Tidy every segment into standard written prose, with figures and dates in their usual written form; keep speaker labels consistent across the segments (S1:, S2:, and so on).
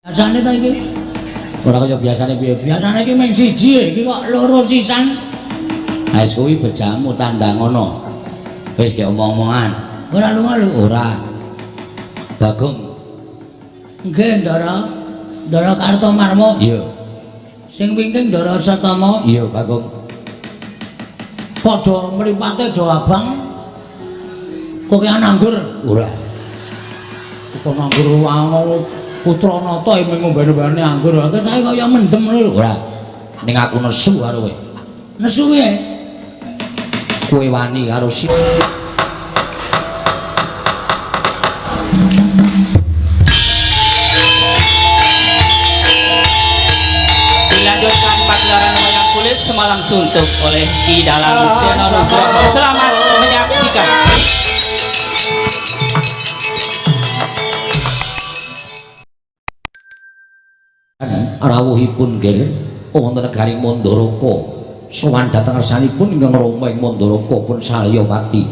S1: Biasane ta iki? Ora kaya biasane piye? Biasane iki mung siji, iki kok loro sisan. Ha kuwi bejamu tanda ngono. Wis ge omong-omongan. Ora lunga lho, ora. Bagong. Nggih, Ndara. Ndara Kartomarmo. Iya. Sing wingking Ndara Satama. Iya, Bagong. Padha mripate do abang. Kok ki anggur? Ora. Kok anggur wae Putra Nata mung ngombe-ombene anggur. Kok sae kaya mendem lho. Ora. Ning aku nesu karo kowe. Nesu piye? Kowe wani karo si
S2: dilanjutkan pagelaran wayang kulit Semalang Suntuk oleh Ki Dalang Seno Nugroho. Selamat menyaksikan.
S1: rawuhipun nggih wonten negari Mandaraka sowan dhateng ngarsanipun ingkang Rama ing Mandaraka pun Salyawati.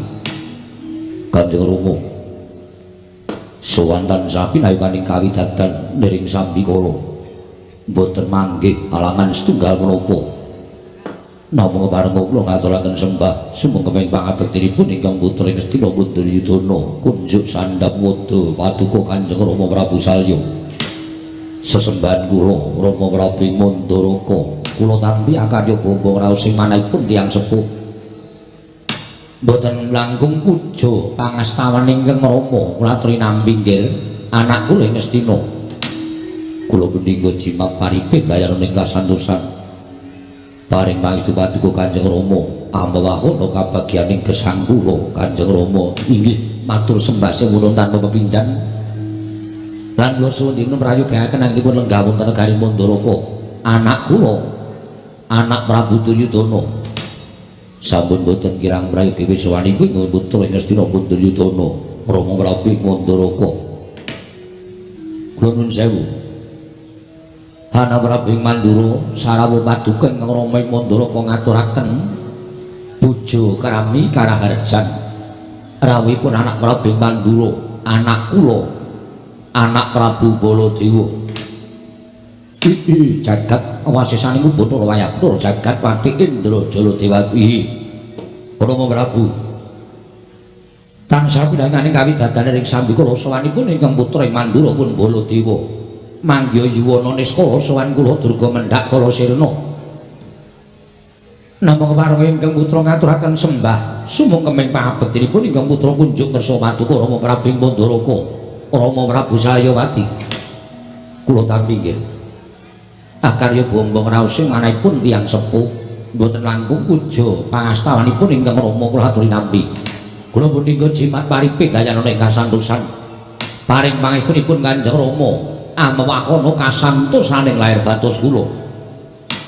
S1: Kanjeng Rama sowan tansah pinayukaning kawidadan nering sambikala mboten manggih alangan setunggal menapa namung kepareng kula ngaturaken sembah sumangga ing pangabektinipun ingkang putra Ngastina Duryudana kunjuk sandhap wada paduka Kanjeng Rama Prabu Salya. Sesembahan kula Rama Prabu ing Mandaraka kula tampi akarya bombong raos sing manahipun tiyang sepuh mboten langkung puja pangastawan ingkang Rama kula aturi nampi nggih anak kula Ngastina kula pendhingga jimat paripin dayaning kasantosan paring pangestu paduka Kanjeng Rama ambawahono kabagyaning gesang kula Kanjeng Rama inggih matur sembah semono tanpa pepindhan lan kula suwun dina prayogaken anggenipun lenggah wonten negari Mandaraka anak kula anak Prabu Duryudana sampun boten kirang prayogi wiswanipun ing putra Ngastina Duryudana Rama Prabu Mandaraka kula nuwun sewu Hana Prabu Mandura sarawuh paduka ingkang Rama ing Mandaraka ngaturaken puja krami karaharjan rawuhipun anak Prabu Mandura anak kula anak Prabu Baladewa jagat wasesanipun Bathara Wayapura jagat Pati Indra Jaladewa kuwi Rama Prabu tansah pinanganing kawidadan ing sambikala sawanipun ingkang putra Mandura pun Baladewa manggya yuwana niskala sawan kula Durga Mendhak Kala Sirna namung kepareng ingkang putra ngaturaken sembah sumangga ing pangabektinipun ingkang putra kunjuk kersa paduka Rama Prabu Mandaraka Rama Prabu Salyawati kula tampi nggih akarya bombong raos sing manahipun tiyang sepuh mboten langkung puja pangastawanipun ingkang Rama kula aturi nampi kula punika jimat paripik dayanane kasantosan paring pangestunipun Kanjeng Rama amawahono kasantosaning lair batos kula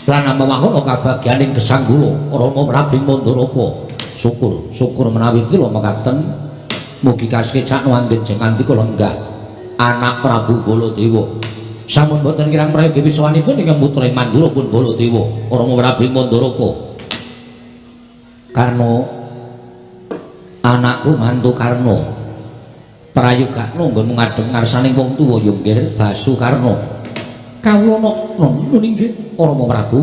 S1: lan amawahono kabagyaning gesang kula Rama Prabu Mandaraka syukur menawi kula mekaten mugi kasekecak wanggen jengantika lenggah anak Prabu Baladewa sampun boten kirang prayogi wiswanipun ingkang putra Mandura pun Baladewa Rama Prabu Mandaraka Karna anakku mantu Karna prayogakna nggon ngadhep ngarsaning wong tuwa ya nggih Basukarna kawula nuwun inggih Rama Prabu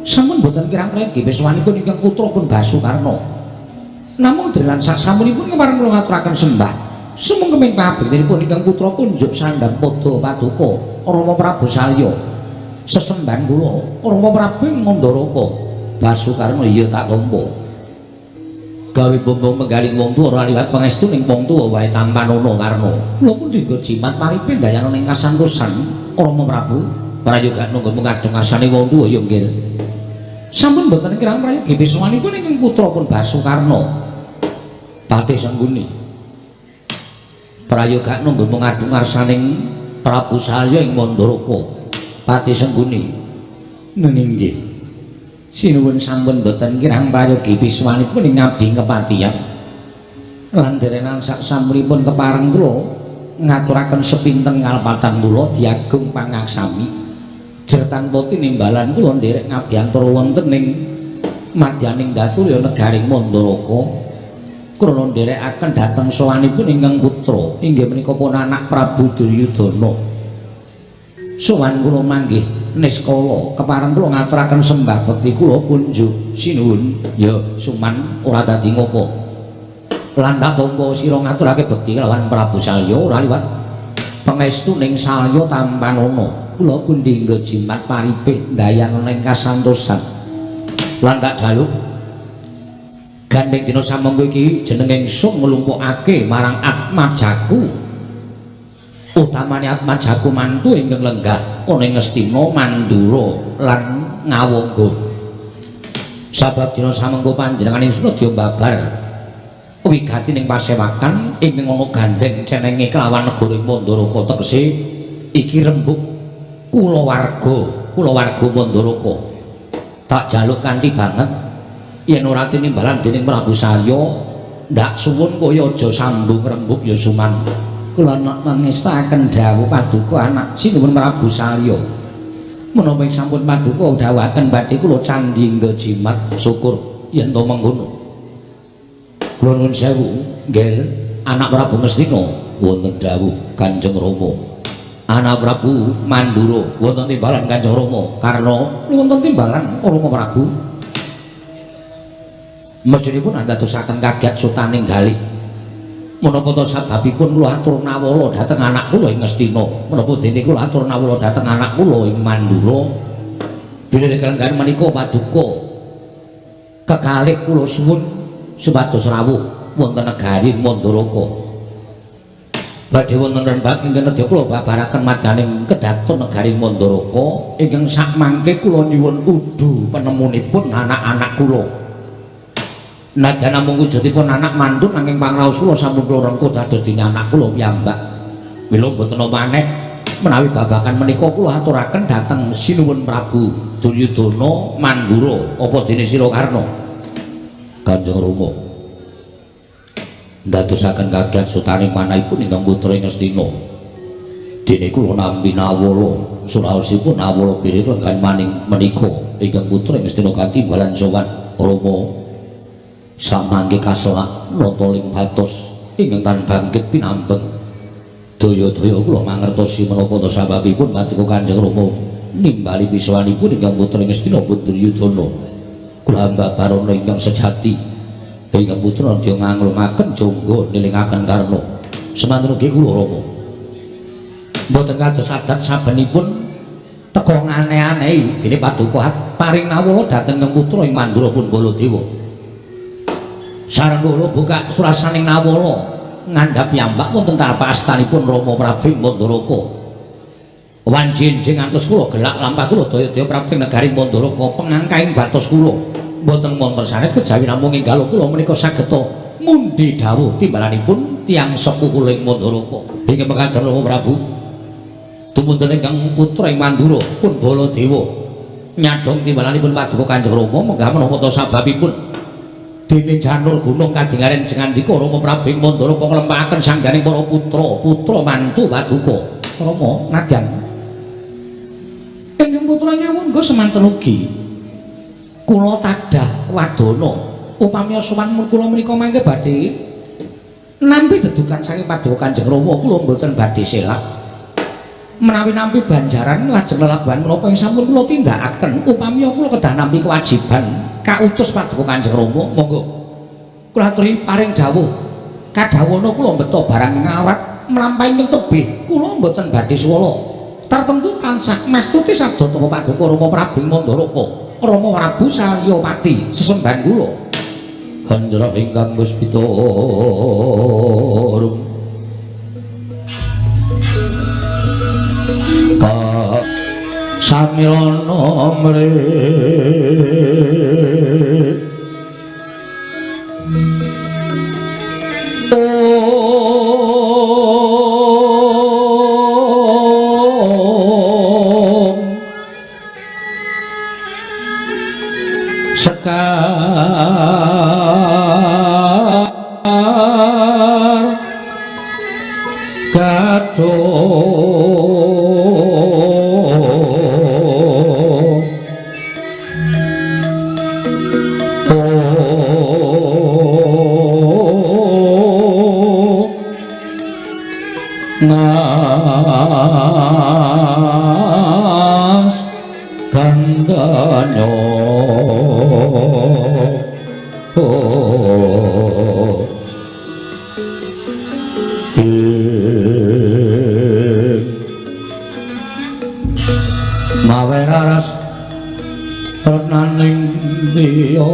S1: sampun boten kirang prayogi wiswanipun ingkang putra pun Basukarna namung delan sasampunipun kemareng kula ngaturaken sembah sumangga ing pangabektinipun ingkang putra kunjuk sandhap padha paduka Rama Prabu Salya sesembahan kula Rama Prabu Mandaraka Basukarna iya tak tampa gawe bombong menggaling wong tuwa ora liwat pangestu ning wong tuwa wae tampan ana karna kula pun dienggo jimat paripin dayanane kasantosan Rama Prabu prayogakna nggon ngadheng ngasane wong tuwa ya nggih sampun boten kirang prayogi wiswanipun ingkang putra pun Basukarna Pati Sengguni prayogakna nggon ngadheng ngarsaning Prabu Salya ing Mandaraka Pati Sengguni nenggih sinuwun sampun boten kirang prayogi wiswanipun ing ngabdi kepatihan lan derenan sak sampunipun kepareng kula ngaturaken sepinten ngalpatan kula diagung pangaksami jertan poti nimbalan kula nderek ngabiyantara wonten ing madyaning daturya negaring Mandaraka krana nderekaken dhateng sowanipun ingkang putra inggih menika pun anak Prabu Duryudana Sowan kula manggih niskala kepareng kula ngaturaken sembah bekti kula kunjuk sinuwun ya Suman ora dadi ngopo lan tak tampa sira ngaturake bekti kelawan Prabu Salya ora liwat pangestu ning Salya Tampanana kula pundi nggo jimat paripik ndayang ning kasantosan lan tak jaluk gandeng dina samengko iki jeneng ingsun nglumpukake marang Atmajaku utamane Atmajaku mantu ingkang lenggah ana ing Ngastina Mandura lan Ngawangga sabab dina samengko panjenengan ingsun dya babar wigati ning pasewakan ingkang ana gandeng cenenge kelawan negara Mandaraka tegese iki rembug kulawarga Mandaraka tak jaluk kanthi banget yen ora tinimbalan dening Prabu Salya ndak suwun kaya aja sambung rembug ya Suman kula ngestaken dawuh paduka anak sinuwun Prabu Salya menapa sampun paduka dawuhaken badhe kula candhi nggo jimat syukur yen to mengkono kula nuwun sewu nggih anak Prabu Ngastina wonten dawuh Kanjeng Rama anak Prabu Mandura wonten timbalan Kanjeng Rama karna wonten timbalan Rama Prabu mesthinipun andadosaken kaget sutaning galih menapa to sababipun kula atur nawala dhateng anak kula ing Ngastina menapa dene kula atur nawala dhateng anak kula ing Mandura bilih kalenggan menika paduka kekalih kula suwun supados rawuh wonten negari Mandaraka badhe wonten rembag ingkang nedya kula babaraken madyaning kedhaton negari Mandaraka ingkang sakmangke kula nyuwun udu penemunipun anak-anak kula nadyan namung wujudipun anak mantun nanging pangraos kula sampun kula rengkuh dados dene anak kula piyambak. Mila mboten maneh menawi babagan menika kula aturaken dhateng sinuwun Prabu Duryudana Mandura apa dene Sira Karna. Kanjeng Rama ndadosaken kaget sutaning manahipun ingkang putra Ngastina. Dene kula nampi nawala suraosipun nawala pirika kan maning menika ingkang putra Ngastina katimbalan sowan Rama samangke kaselak nata ling batos ingkang tan bangkit pinambeng daya-daya kula mangertosi menapa to sababipun paduka Kanjeng Rama nimbali piswanipun ingkang putra Ngastina Duryudana kula mbabarana ingkang sejati ingkang putra dya nganglungaken jangga nilingaken karna semanten ugi kula Rama mboten kados adat sabenipun teka aneh-aneh dene paduka paring nawala dhateng ingkang putra ing Mandura pun Baladewa sareng kula buka surasaning nawala ngandhap piyambak wonten tanpa astanipun Rama Prabu Mandaraka wanjing-jing ngantos kula gelak lampah kula daya-daya Prabu negari Mandaraka pengangkaing batos kula mboten wonten sanes kejawi namung enggal kula menika saged mundi dawuh timbalanipun tiyang sepuh kula ing Mandaraka inggih mekaten Rama Prabu tumunten ingkang putra ing Mandura pun Baladewa nyadong timbalanipun paduka Kanjeng Rama menggah menapa to sababipun dene janur gunung kadingaren jengandika Rama Prabu ing Mandaraka nglempahaken sangganing para putra mantu paduka Rama nadyan ingkang putra Ngawangga semanten ugi kula tadah wadana upami sowan kula menika mangke badhe nampi dedukan saking paduka Kanjeng Rama kula mboten badhe selak menawi nampi banjaran lajeng lelabuhan menapa ing sampun kula tindakaken upami kula kedah nampi kewajiban kautus paduka Kanjeng Rama monggo kula aturi paring dawuh kadhawana kula mbeta barang ing awrat mlampahi ing tebih kula mboten badhe swala tertentu kancah mastuti sabda tapa paduka Rama Prabu Mandaraka Rama Prabu Salyapati sesembahan kula hanjra ingkang puspita samilana mrih sekar mawe raras renaning dia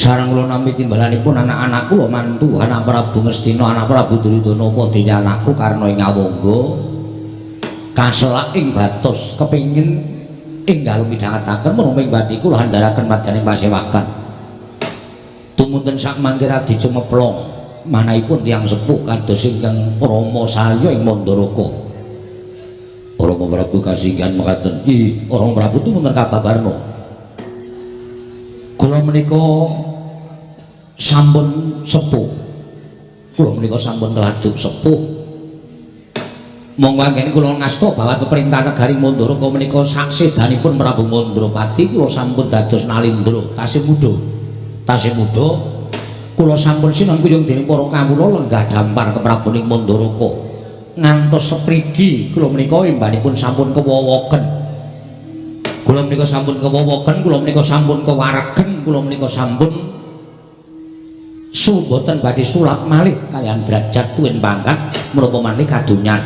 S1: sareng kula nampi timbalanipun anak-anak kula mantu anak Prabu Ngastina anak Prabu Duryudana apa dene anakku Karna ing Ngawangga kaselak ing batos kepingin enggal midhangetaken menapa ing badhe kula handharaken madyaning pasewakan tumuntun sak mangke radi cemeplong manahipun tiyang sepuh kados ingkang Rama Salya ing Mandaraka Rama Prabu kasinggihan mekaten Rama Prabu tumuntun kababarna kula menika sampun sepuh kula menika sampun keladuk sepuh monggo anggen kula ngasta bahwa peperintah negari Mandaraka menika saksedanipun Prabu Mandrapati kula sampun dados nalindra tasih muda kula sampun sinengkuyung dening para kawula lenggah dampar keprabuning Mandaraka ngantos seprigi kula menika imbanipun sampun kewowoken kula menika sampun kewowoken kula menika sampun kewaregen kula menika sampun boten badhe sulap malih kaliyan derajat tuwin pangkat menapa manih kadonyan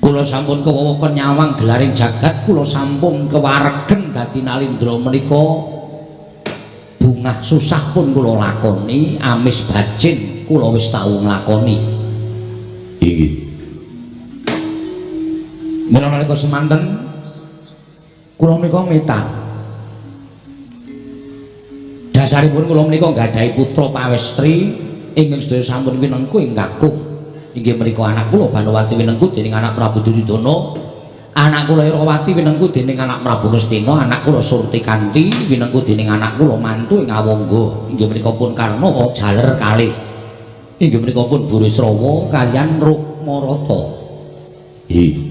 S1: kula sampun kewowoken nyawang gelaring jagat kula sampun kewaregen dadi nalindra menika bungah susah pun kula lakoni amis bajin kula wis tau nglakoni inggih mila nalika semanten kula menika metan dasaripun kula menika nggadahi putra pawestri ingkang sedaya sampun winengku ing kakung inggih menika anak kula Banowati winengku dening anak Prabu Duryudana anak kula Irawati winengku dening anak Prabu Ngastina anak kula Surtikanti winengku dening anak kula mantu ing Ngawangga inggih menika pun Karna jaler kalih inggih menika pun Burisrawa kaliyan Rukmarata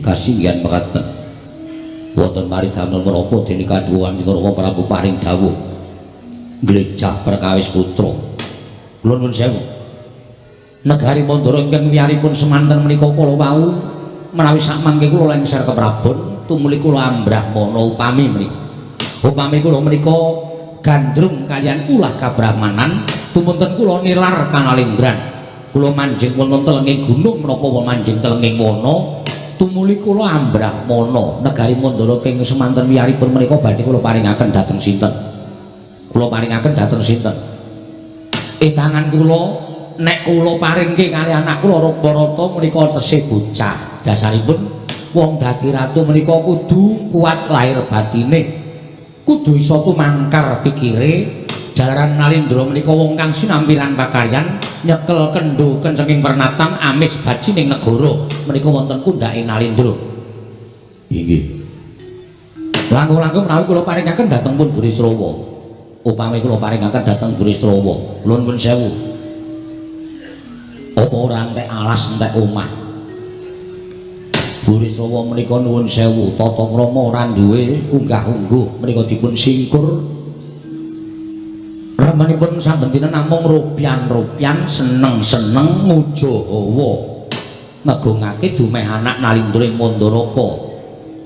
S1: kasinggihan mekaten wonten mari damel menapa dene kadhuwan Rama Prabu paring dawuh glejah perkawis putra kula nuwun sewu negari Mandara ingkang wiyaripun semanten menika kala wau menawi sak mangke kula lengser ke Prabon tumuli kula ambrahmana upami kula menika gandrung kalian ulah kabrahmanan tumunten kula nilar kanalindran kula manjing wonten telenging gunung menapa manjing telenging wana tumuli kula ambrahmana negari Mandara ing semanten wiyaripun menika badhe kula paringaken dhateng sinten kula paringaken dhateng sinten tangan kula nek kula paringke kali anak kula Rukmarata menika tesih bocah dasaripun wong dadi ratu menika kudu kuat lahir batine kudu iso tumangkar pikire jalaran nalindra menika wong kang sinampiran pakaryan nyekel kendho kencenging pernatan amis bajining negara menika wonten kundhake nalindra inggih langkung-langkung menawi kula paringaken dhateng pun Burisrawa upami kula paringaken dhateng Burisrawa nuwun sewu apa ora entek alas entek omah Burisrawa menika nuwun sewu tata krama ora duwe unggah-ungguh menika dipun singkur remenipun saben dina namung rupyan-rupyan seneng-seneng muja hawa ngagungake dumeh anak nalindra ing Mandaraka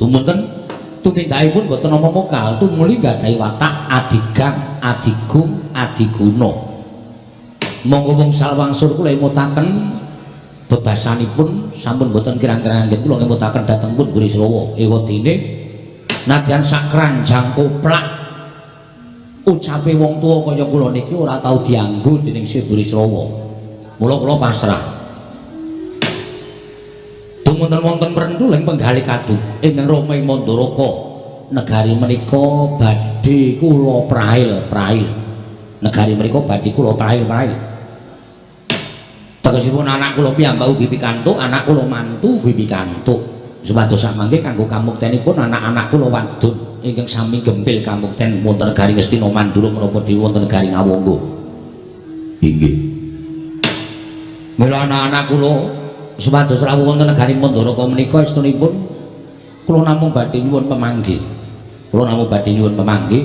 S1: tumunten tumindakipun boten nama mokal tumuli nggadahi watak adigang adigung adiguna monggo wong salwangsur kula mutaken bebasanipun sampun boten kirang-kirang anggen kula ngemutaken dhateng pun Burisrawa ewadene nadyan sak kranjang koplak ucape wong tuwa kaya kula niki ora tau dianggo dening si Burisrawa mula kula pasrah tumuntun wonten prentuling penggalih kaduk ingkang Rama ing Mandaraka negari menika badhe kula prail-prail negari menika badhe kula prail-prail tegesipun anak kula piyambak ugi pikantuk anak kula mantu ugi pikantuk supados samangke kanggo kamuktenipun anak-anak kula wadon ingkang sami gempil kamukten wonten negari Ngastina Mandura menapa dhewe wonten negari Ngawangga inggih mila anak-anak kula supados rawuh wonten negari Mandharaka menika estunipun kula namung badhe nyuwun pamanggih. Kula namung badhe nyuwun pamanggih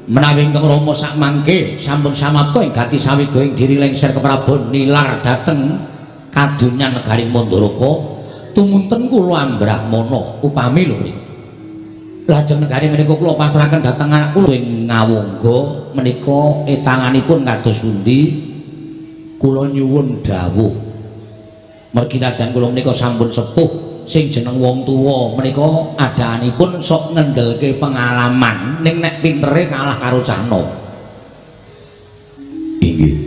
S1: menawi ingkang Rama sak mangke sampun samapta ing gati sawiga ing diri lengser keprabon nilar dhateng kadunyan negari Mandharaka tumunten kula ambrahmana upami lho. Lajeng negari menika kula pasrahaken dhateng anak kula ing Ngawangga menika etanganipun kados pundi kula nyuwun dawuh. Mergi nadyan kula menika sampun sepuh sing jeneng wong tuwa menika adaanipun sok ngendelke pengalaman ning nek pintere kalah karo cah nom. Inggih.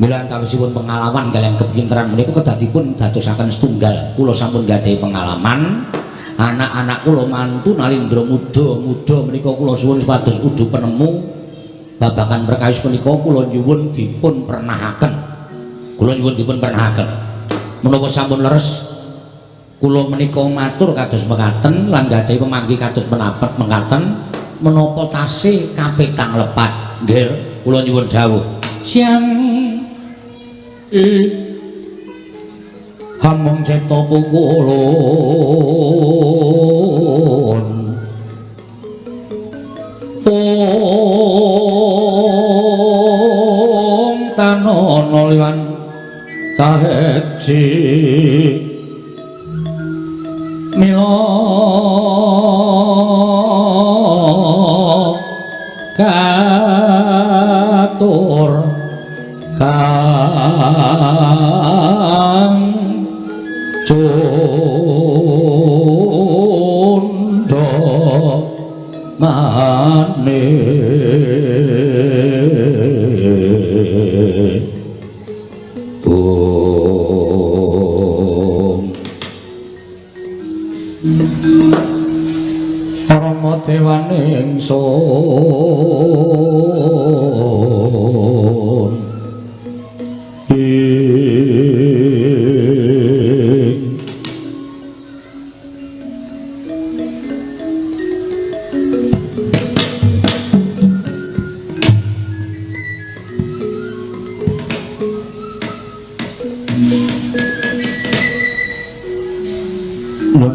S1: Mila antawisipun pengalaman kaliyan kepinteran menika kedadipun dadosaken setunggal. Kula sampun gadhahi pengalaman anak-anak kula mantu nalindra muda menika kula suwun supados udu penemu babagan perkawis menika kula nyuwun dipun pernahaken. Kula nyuwun dipun pernahaken. Menawa sampun leres kula menika matur kados mekaten lan gadhahi pamanggih kados menapet mekaten menapa tasih kapetang lepat. Nggih, kula nyuwun dawuh. Siang hamong ceta pukulun om tanono liwan kaheksi mila katur kang cundha maneh Rama dewaning sun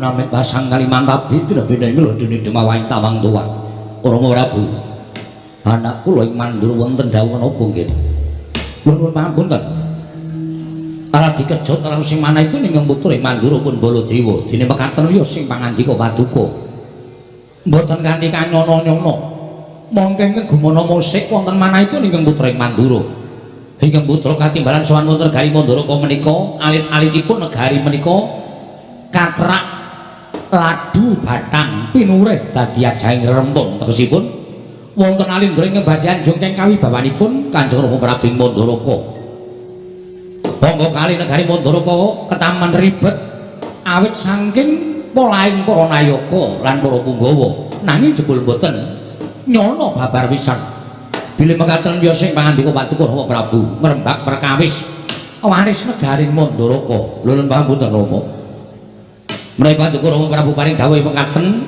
S1: namit pasang Kalimantabi tidak beda ini lho dunia demawain tawang tua Rama Prabu anak kula ing Mandura wonten dawuh napa nggih nuwun pangapunten ala dikejut karo sing manahipun ingkang putra ing Mandura pun Baladewa dene mekaten ya sing pangandika paduka mboten kanthi kanyono-nyono mongke ngegumana musik wonten manahipun ingkang putra ing Mandura ingkang putra katimbalan sowan wonten negari Mandharaka menika alit-alitipun negari menika katrak ladu batang pinurih dadi ajahing rempung tegesipun wonten alindra ing bagian jongkeng kawibawanipun Kanjeng Rama Prabu Mandharaka. Monggo kali negari Mandharaka ketaman ribet awit saking polaing para nayaka lan para punggawa nanging jebul boten nyono babar pisan. Bilih mekaten ya sing pangandika Paduka Rama Prabu ngrembak perkawis waris negari Mandharaka. Lho pamunten Rama. Menawi Paduka Rama Prabu paring dawuh mekaten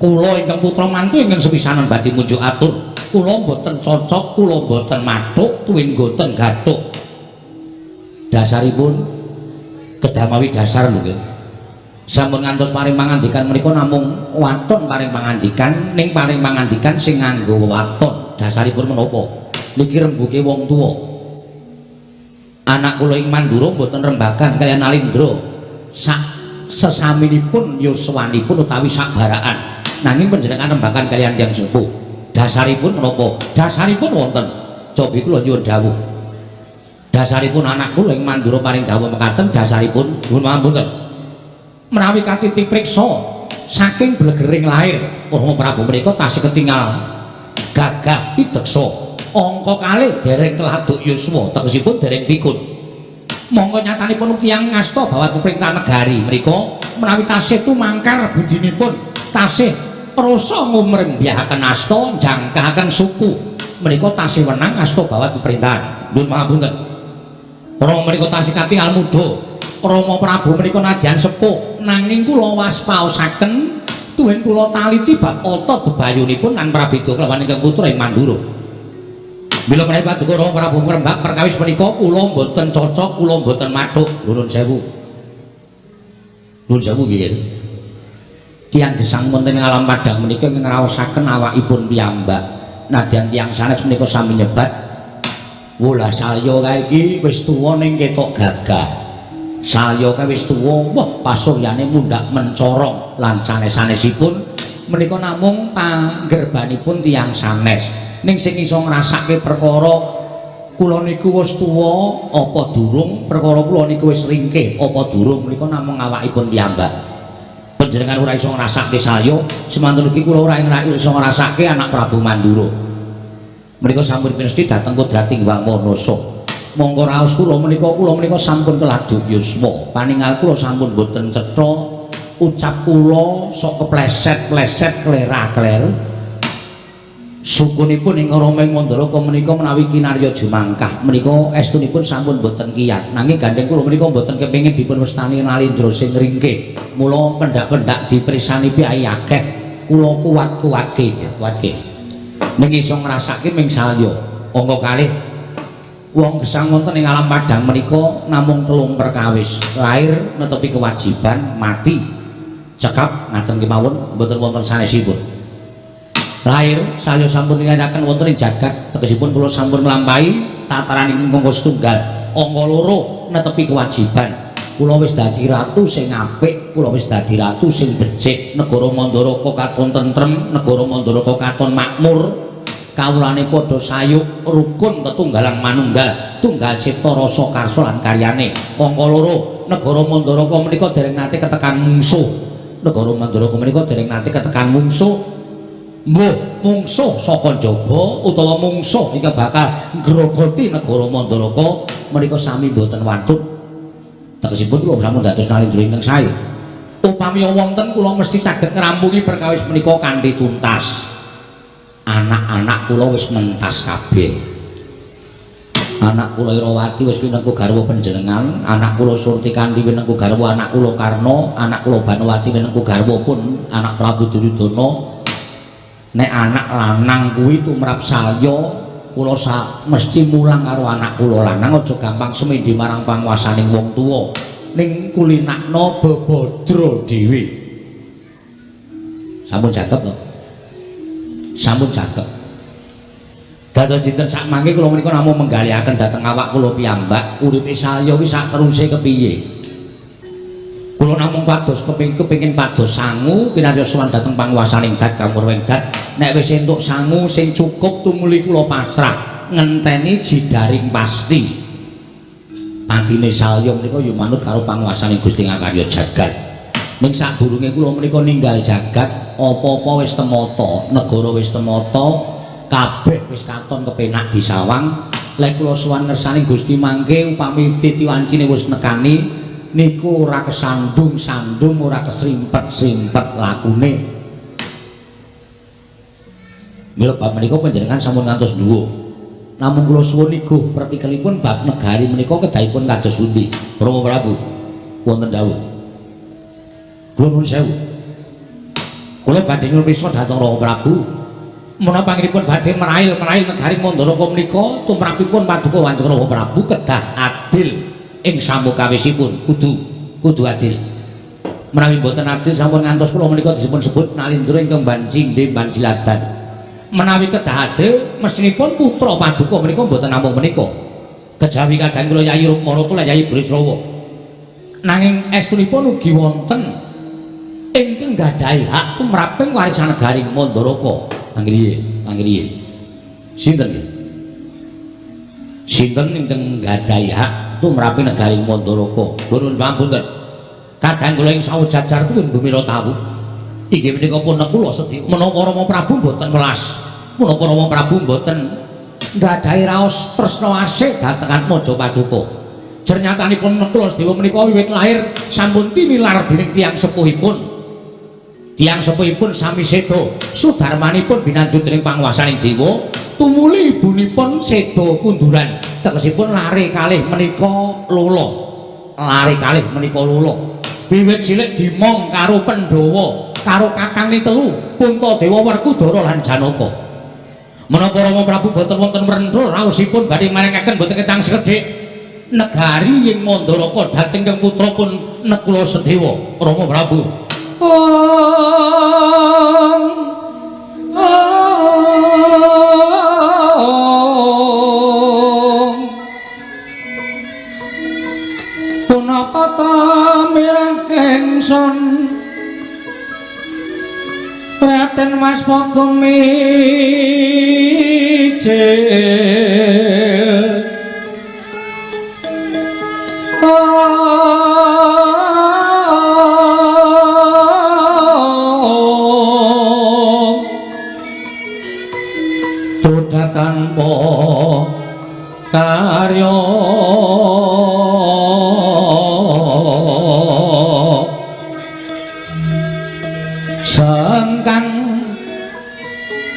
S1: kula ingkang putra mantu ingkang sepisanan badhe munjuk atur kula mboten cocok kula mboten mathuk tuwin mboten gathuk dasaripun kedamawi dasar lho nggih sampun ngantos paring pangandikan menika namung waton paring pangandikan ning paring pangandikan sing nganggo waton dasaripun menapa niki rembuke wong tuwa anak kula ing Mandura mboten rembagan kaliyan Alindra sak sesaminipun yuswanipun utawi sakbaraan nanging panjenengan rembakan kaliyan tiyang sepuh dasaripun menapa dasaripun wonten cobi kula nyuwun dawuh dasaripun anak kula ing Mandura paring dawuh mekaten dasaripun nuwun pamunten menawi katiti priksa saking blegering lair Rama Prabu menika tasih ketingal gagah pideksa angka kalih dereng keladuk yuswa tegesipun dereng pikun monggo nyatanipun tiyang ngasta bawah pemerintah negari menika menawi tasih tumangkar budinipun tasih rasa ngumrembyahaken asta jangkahaken suku menika tasih wenang asta bawah pemerintahan nuwun pangapunten Rama menika tasih katingal muda Rama Prabu menika nadyan sepuh nanging kula waspaosaken tuwin kula taliti bab tata bebayunipun lan prabéda kelawan ingkang putra ing Mandura. Bila menawi Paduka Rama Prabu ngrembak perkawis menika kula mboten cocok, kula mboten mathuk. Nuwun sewu. Nuwun sewu nggih. Tiyang gesang wonten ing alam padang menika ngraosaken awakipun piyambak. Nadyan tiyang sanes menika sami nyebat Wula Salya kae iki wis tuwa ning ketok gagah. Salya kae wis tuwa, wah pasuryane mundhak mencorong lan sanes-sanesipun menika namung panggerbanipun tiyang sanes. Ning sing iso ngrasake perkara kula niku wis tuwa apa durung, perkara kula niku wis ringkih apa durung menika namung awakipun piyambak. Panjenengan ora iso ngrasake Salya, semanten ugi kula ora iso ngrasake anak Prabu Mandura. Menika sampun pinesti dhateng Kodrating Wamanasa. Monggo raos kula menika sampun keladuk yuswa. Paningal kula sampun boten cetha, ucap kula sok kepleset-pleset klera-kler. Sukunipun ing Romeng Mandharaka menika menawi kinarya jumangkah menika estunipun sampun boten kiyat. Nanging gandeng kula menika boten kepengin dipun wastani nalindra sing ringkih. Mula pendak-pendak diprisani piyai akeh kula kuwat-kuwatke. Ning iso ngrasake ming Salya. Angka kalih wong gesang wonten ing alam padang menika namung telung perkawis. Lair netepi kewajiban, mati cekap ngaten kemawon mboten wonten sanesipun. Lair Salya sampun ningadaken wonten ing jagat tegesipun kula sampun nglampahi tataran ingkang setunggal. Angka loro netepi kewajiban. Kula wis dadi ratu sing apik, kula wis dadi ratu sing becik. Negara Mandharaka katon tentrem, negara Mandharaka katon makmur. Kawulane padha sayuk rukun tetunggalan manunggal, tunggal cipta rasa karsa lan karyane. Angka loro negara Mandharaka menika dereng nate ketekan mungsuh. Negara Mandharaka menika dereng nate ketekan mungsuh. Mbuh mungsuh saka jaba utawa mungsuh iki bakal ngrogoti negara Mandharaka menika sami boten wantun. Tegesipun kula sampun dados nalindra ingkang sae. Upami wonten kula mesti saged ngrampungi perkawis menika kanthi tuntas. Anak-anak kula wis mentas kabeh. Anak kula Irawati wis winengku garwa panjenengan, anak kula Surtikandi winengku garwa anak kula Karna, anak kula Banowati winengku garwa pun anak Prabu Duryudana. Nek anak lanang kuwi tumrap Salya, kula mesti mulang karo anak kula lanang aja gampang semendhi marang panguwasaning wong tuwa. Ning kulinakna bebodro dhewe. Sampun jaket to? Sampun jaket. Dados dinten sak mangke kula menika namung menggalihaken dhateng awak kula piyambak, uripe Salya kuwi sak teruse kepiye. Kula namung pados kepengin pados sangu kinarya sowan dhateng panguwasaning dat Kamurweng Dat. Nek wis entuk sangu sing cukup tumuli kula pasrah ngenteni jidaring pasti. Pantine Salya menika ya manut karo panguwasaning Gusti Ngakarya Jagat. Ning sadurunge kula menika ninggal jagat, apa-apa wis temata, negara wis temata, kabeh wis katon kepenak disawang. Lek kula sowan ngersani Gusti mangke upami titiwancine wis nekani niku ora kesandung-sandung, ora kesrimpet-srimpet lakune. Mila bab menika panjenengan sampun ngantos dhuwur. Namung kula suwun niku pertikelipun bab negari menika kedahipun kados pundi? Rama Prabu wonten dawuh. Kula nuwun sewu. Kula badhe nyuwun pirsa dhateng Rama Prabu. Menapa panjenenganipun badhe merail negari Mandharaka menika tumrapipun paduka Kanjeng Rama Prabu kedah adil ing samukawisipun kudu adil. Menawi boten adil sampun ngantos kula menika disebut sebut nalindra ingkang banjingde banjiladan. Menawi kedah adil mesinipun putra paduka menika boten namung menika. Kejawi kadang kula Yayi Rukmarata lan Yayi Brisrawa. Nanging estunipun ugi wonten ingkang gadhahi hak tumraping warisan negari Mandharaka. Panggriye. Sinten nggih? Sinten ingkang gadhahi hak tumraping negari Mandharaka? Nuwun pamunten. Kadang kula ing sawajajar pun bumira tawu. Inggih menika pun kula sedhi menapa Rama Prabu mboten welas. Menapa Rama Prabu mboten gadhahi raos tresna asih dhateng Majapaduka. Jernyatanipun kula sedewa menika wiwit lair sampun tinilar dening tiyang sepuhipun. Tiyang sepuhipun sami seda sudarmanipun binanjut ing panguwasaning dewa, tumuli ibunipun seda kunduran. Tegesipun lare kalih menika Lula. Lare kalih menika Lula. Wiwit cilik dimong karo Pandhawa, karo kakangne telu, Puntadewa, Werkudara lan Janaka. Menapa Rama Prabu boten wonten mrentha raosipun badhe maringaken boten ketang sekedhik. negari ing Mandaraka dhateng kang putra pun Nakula Sedewa Rama Prabu. Punapa tamirang ingsun Raden Waspakumijil tanpa karya sangkan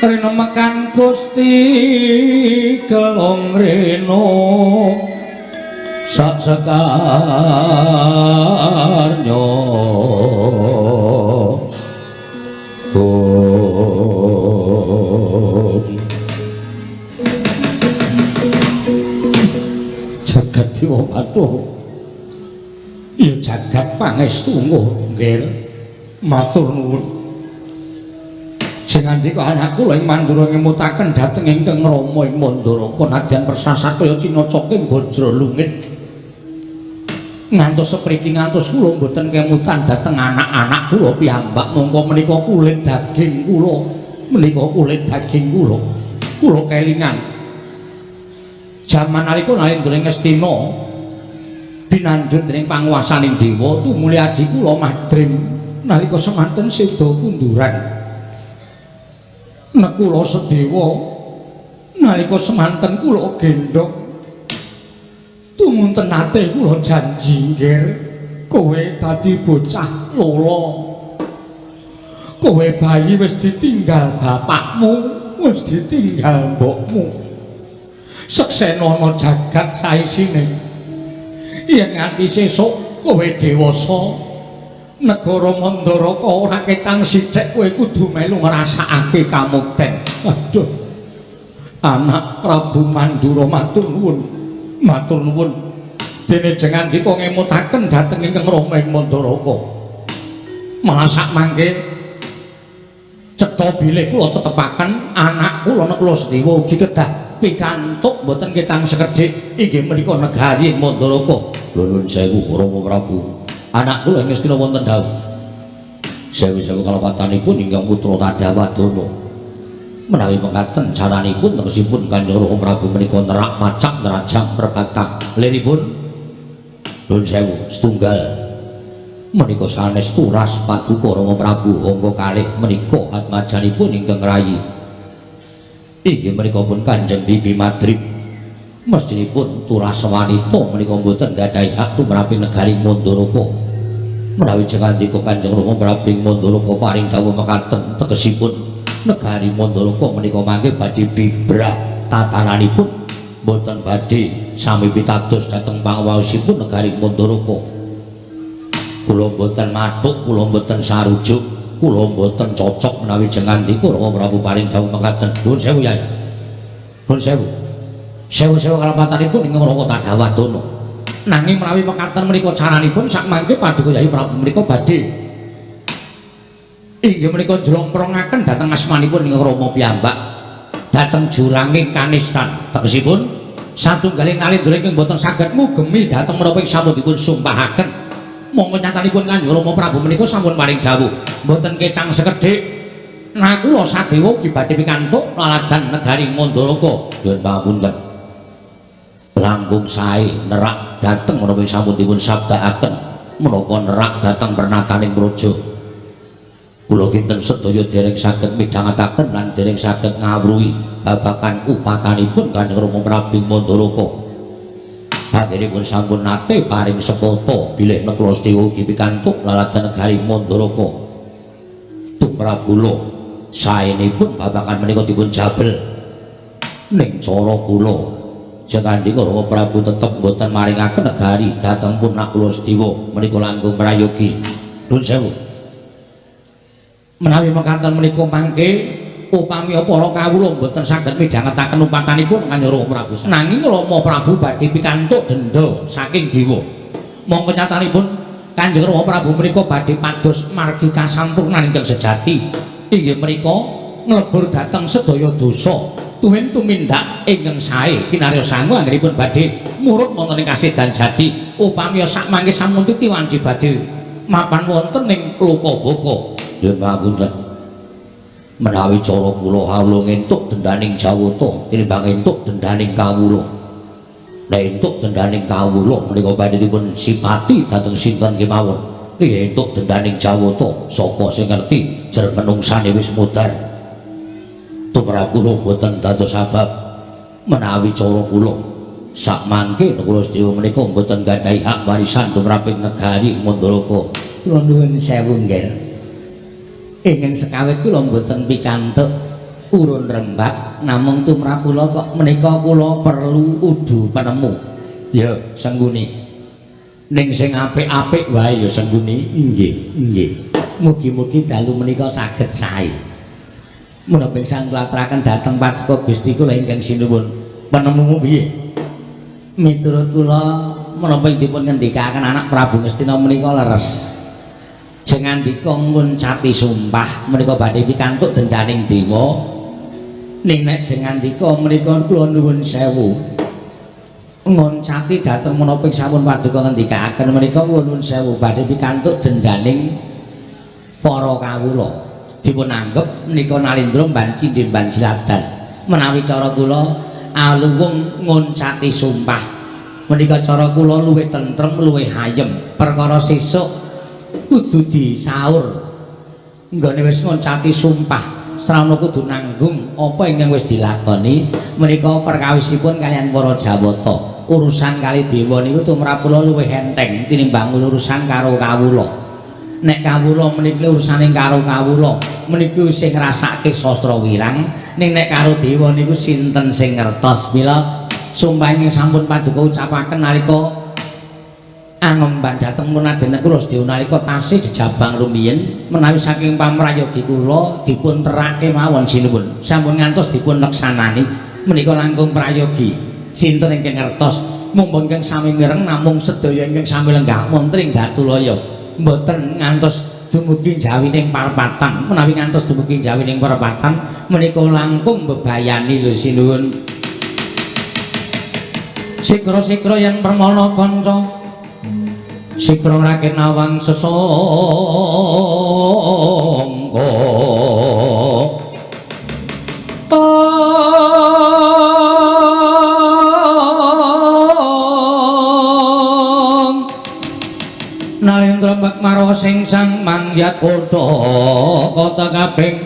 S1: rena makan Gusti kelong reno sak sekarnya jagat Dewa Bathara ya jagat pangestu nggih matur nuwun sing andika anak kula ing Mandura ngemutaken dhateng ingkang Rama ing Mandaraka nadyan persasat kaya cinaca ing Bajralungit ngantos sepriki ngantos kula mboten kemutan dhateng anak-anak kula piyambak mongko menika kulit daging kula kula kelingan jaman nalika Narendra Ngastina binanjur dening panguwasaning dewa tumuli adhi kula Madrim nalika semanten seda kunduran Nakula Sedewa nalika semanten kula gendhong tumunten nate kula janji nggih kowe dadi bocah lolo kowe bayi wis ditinggal bapakmu wis ditinggal mbokmu seksenana jagat saisine yen nganti sesuk kowe dewasa negara Mandaraka ora ketang sithik kowe kudu melu ngrasakake kamukten aduh anak Prabu Mandura matur nuwun dene jengan dika ngemutaken dhateng ingkang Rama ing Mandaraka malah sak mangke cetha bilih kula tetepaken anak kula Nakula Sedewa ugi kedah pikantuk mboten ketang sekedhik inggih menika negari ing Mandaraka. Nuwun sewu Rama Prabu. Anak kula ing Ngastina wonten dawuh. Sewu-sewu kalapatanipun ingkang putra Tadhawadana. Menawi mekaten caranipun tegesipun Kanjeng Rama Prabu menika nerak macak nerajang perkata. Liripun nuwun sewu setunggal menika sanes turas Paduka Rama Prabu angka kalih menika atmajanipun ingkang rayi. Inggih menika pun Kanjeng Bibi Madrim mestinipun turas wanita menika mboten gadhahi hak tumraping negari Mandaraka menawi jengandika Kanjeng Rama Prabu ing Mandaraka paring dawuh mekaten tegesipun negari Mandaraka menika mangke badhe bibrah tatananipun mboten badhe sami pitados dhateng pangawaosipun negari Mandaraka kula mboten mathuk kula mboten sarujuk kula mboten cocok menawi jengandika Rama Prabu paring dawuh mekaten. Nuwun sewu Yai. Nuwun sewu. Sewu-sewu kalapatanipun ingkang Rama Tadhawadana. Nanging menawi mekaten menika caranipun sak mangke Paduka Yai Prabu menika badhe inggih menika njromprongaken dhateng asmanipun ingkang Rama piyambak dhateng juranging kanistan. Tegesipun satunggaling Narendra ingkang boten saged ngugemi dhateng menapa sampun dipun sumpahaken. Monggo nyatanipun Kanjeng Rama Prabu menika sampun paring dawuh mboten ketang sekedhik Nakula Sadewa ugi badhe pikantuk laladan negari Mandaraka. Nyuwun pangapunten langkung sae nerak dhateng menapa sampun dipun sabdakaken menapa nerak dhateng pernataning praja kula kinten sedaya dereng saged midhangetaken lan dereng saged ngawruhi babagan upatanipun Kanjeng Rama Prabu Mandaraka. Panjenenganipun sampun nate paring sepata bilih Nakula Sedewa ugi pikantuk laladan negari Mandaraka. Tumrap kula saenipun babagan menika dipun jabel ning cara kula jengandika Rama Prabu tetep boten maringaken negari dhateng pun Nakula Sedewa menika langkung prayogi. Nuwun sewu. Menawi mekaten menika mangke upami para kawula mboten saged midhangetaken upatanipun Kanyara Prabu nanging Rama Prabu badhe pikantuk denda saking dewa mongko nyatanipun Kanjeng Rama Prabu menika badhe pados margi kasampurnan ingkang sejati inggih menika nglebur dhateng sedaya dosa tuwin tumindak ingkang sae kinarya sangu anggenipun badhe murut wonten ing kasedan jati upami sak mangke sampun titi wanci badhe mapan wonten ing Lokabaka ya ngapunten menawi cara kula kawula entuk dendaning Jawata tinimbang entuk dendaning kawula nek entuk dendaning kawula menika badhe dipun sipati dhateng sinten kemawon nggih entuk dendaning Jawata sapa sing ngerti jer menungsane wis mudhar tumrap kula boten dados sabab menawi cara kula sak mangke kula sedaya menika boten gadhahi hak warisan tumraping negari Mandalaka kula nuwun sewu nggih ingkang sekawit kula mboten pikantuk urun rembak namung tumrap kula kok menika kula perlu udu penemu ya Sengguni ning sing apik-apik wae ya Sengguni nggih mugi-mugi dalu menika saged sae menapa ingkang kula aturaken dhateng Paduka Gusti kula ingkang sinuwun penemu piye miturut kula menapa dipun ngendikaken anak Prabu Ngastina menika leres jengandika nguncati sumpah menika badhe pikantuk dendaning dewa ning nek jengandika menika kula nuwun sewu nguncati dhateng menapa sampun paduka ngendikaken menika kula nuwun sewu badhe pikantuk dendaning para kawula dipun anggep menika nalindra banci ndemban siladan menawi cara kula aluwung nguncati sumpah menika cara kula luwih tentrem luwih ayem perkara sesuk kudu disaur nggone wis ngoncati sumpah srana kudu nanggung apa ingkang wis dilakoni menika perkawisipun kalian para Jawata urusan kali dewa niku tumrap kula luwih enteng tinimbang urusan karo kawula nek kawula menika urusane karo kawula menika sing ngrasake sastra wirang ning nek karo dewa niku sinten sing ngertos mila sumpah ingkang sampun paduka ucapaken nalika angomban dhateng munadene kula sedaya nalika tasih jejabang rumiyin menawi saking pamrayogi kula dipun terake mawon sinuwun sampun ngantos dipun leksanani menika langkung prayogi sinten ingkang ngertos mumpung ingkang sami mireng namung sedaya ingkang sami lenggah wonten ing Datulaya mboten ngantos dumugi jawining parapatan menawi ngantos dumugi jawining parapatan menika langkung bebayani lho sinuwun sikra-sikra yen permana kanca sikra raken awang sesangga nalendra bak marwa sing sang Mangyakurta kota kaping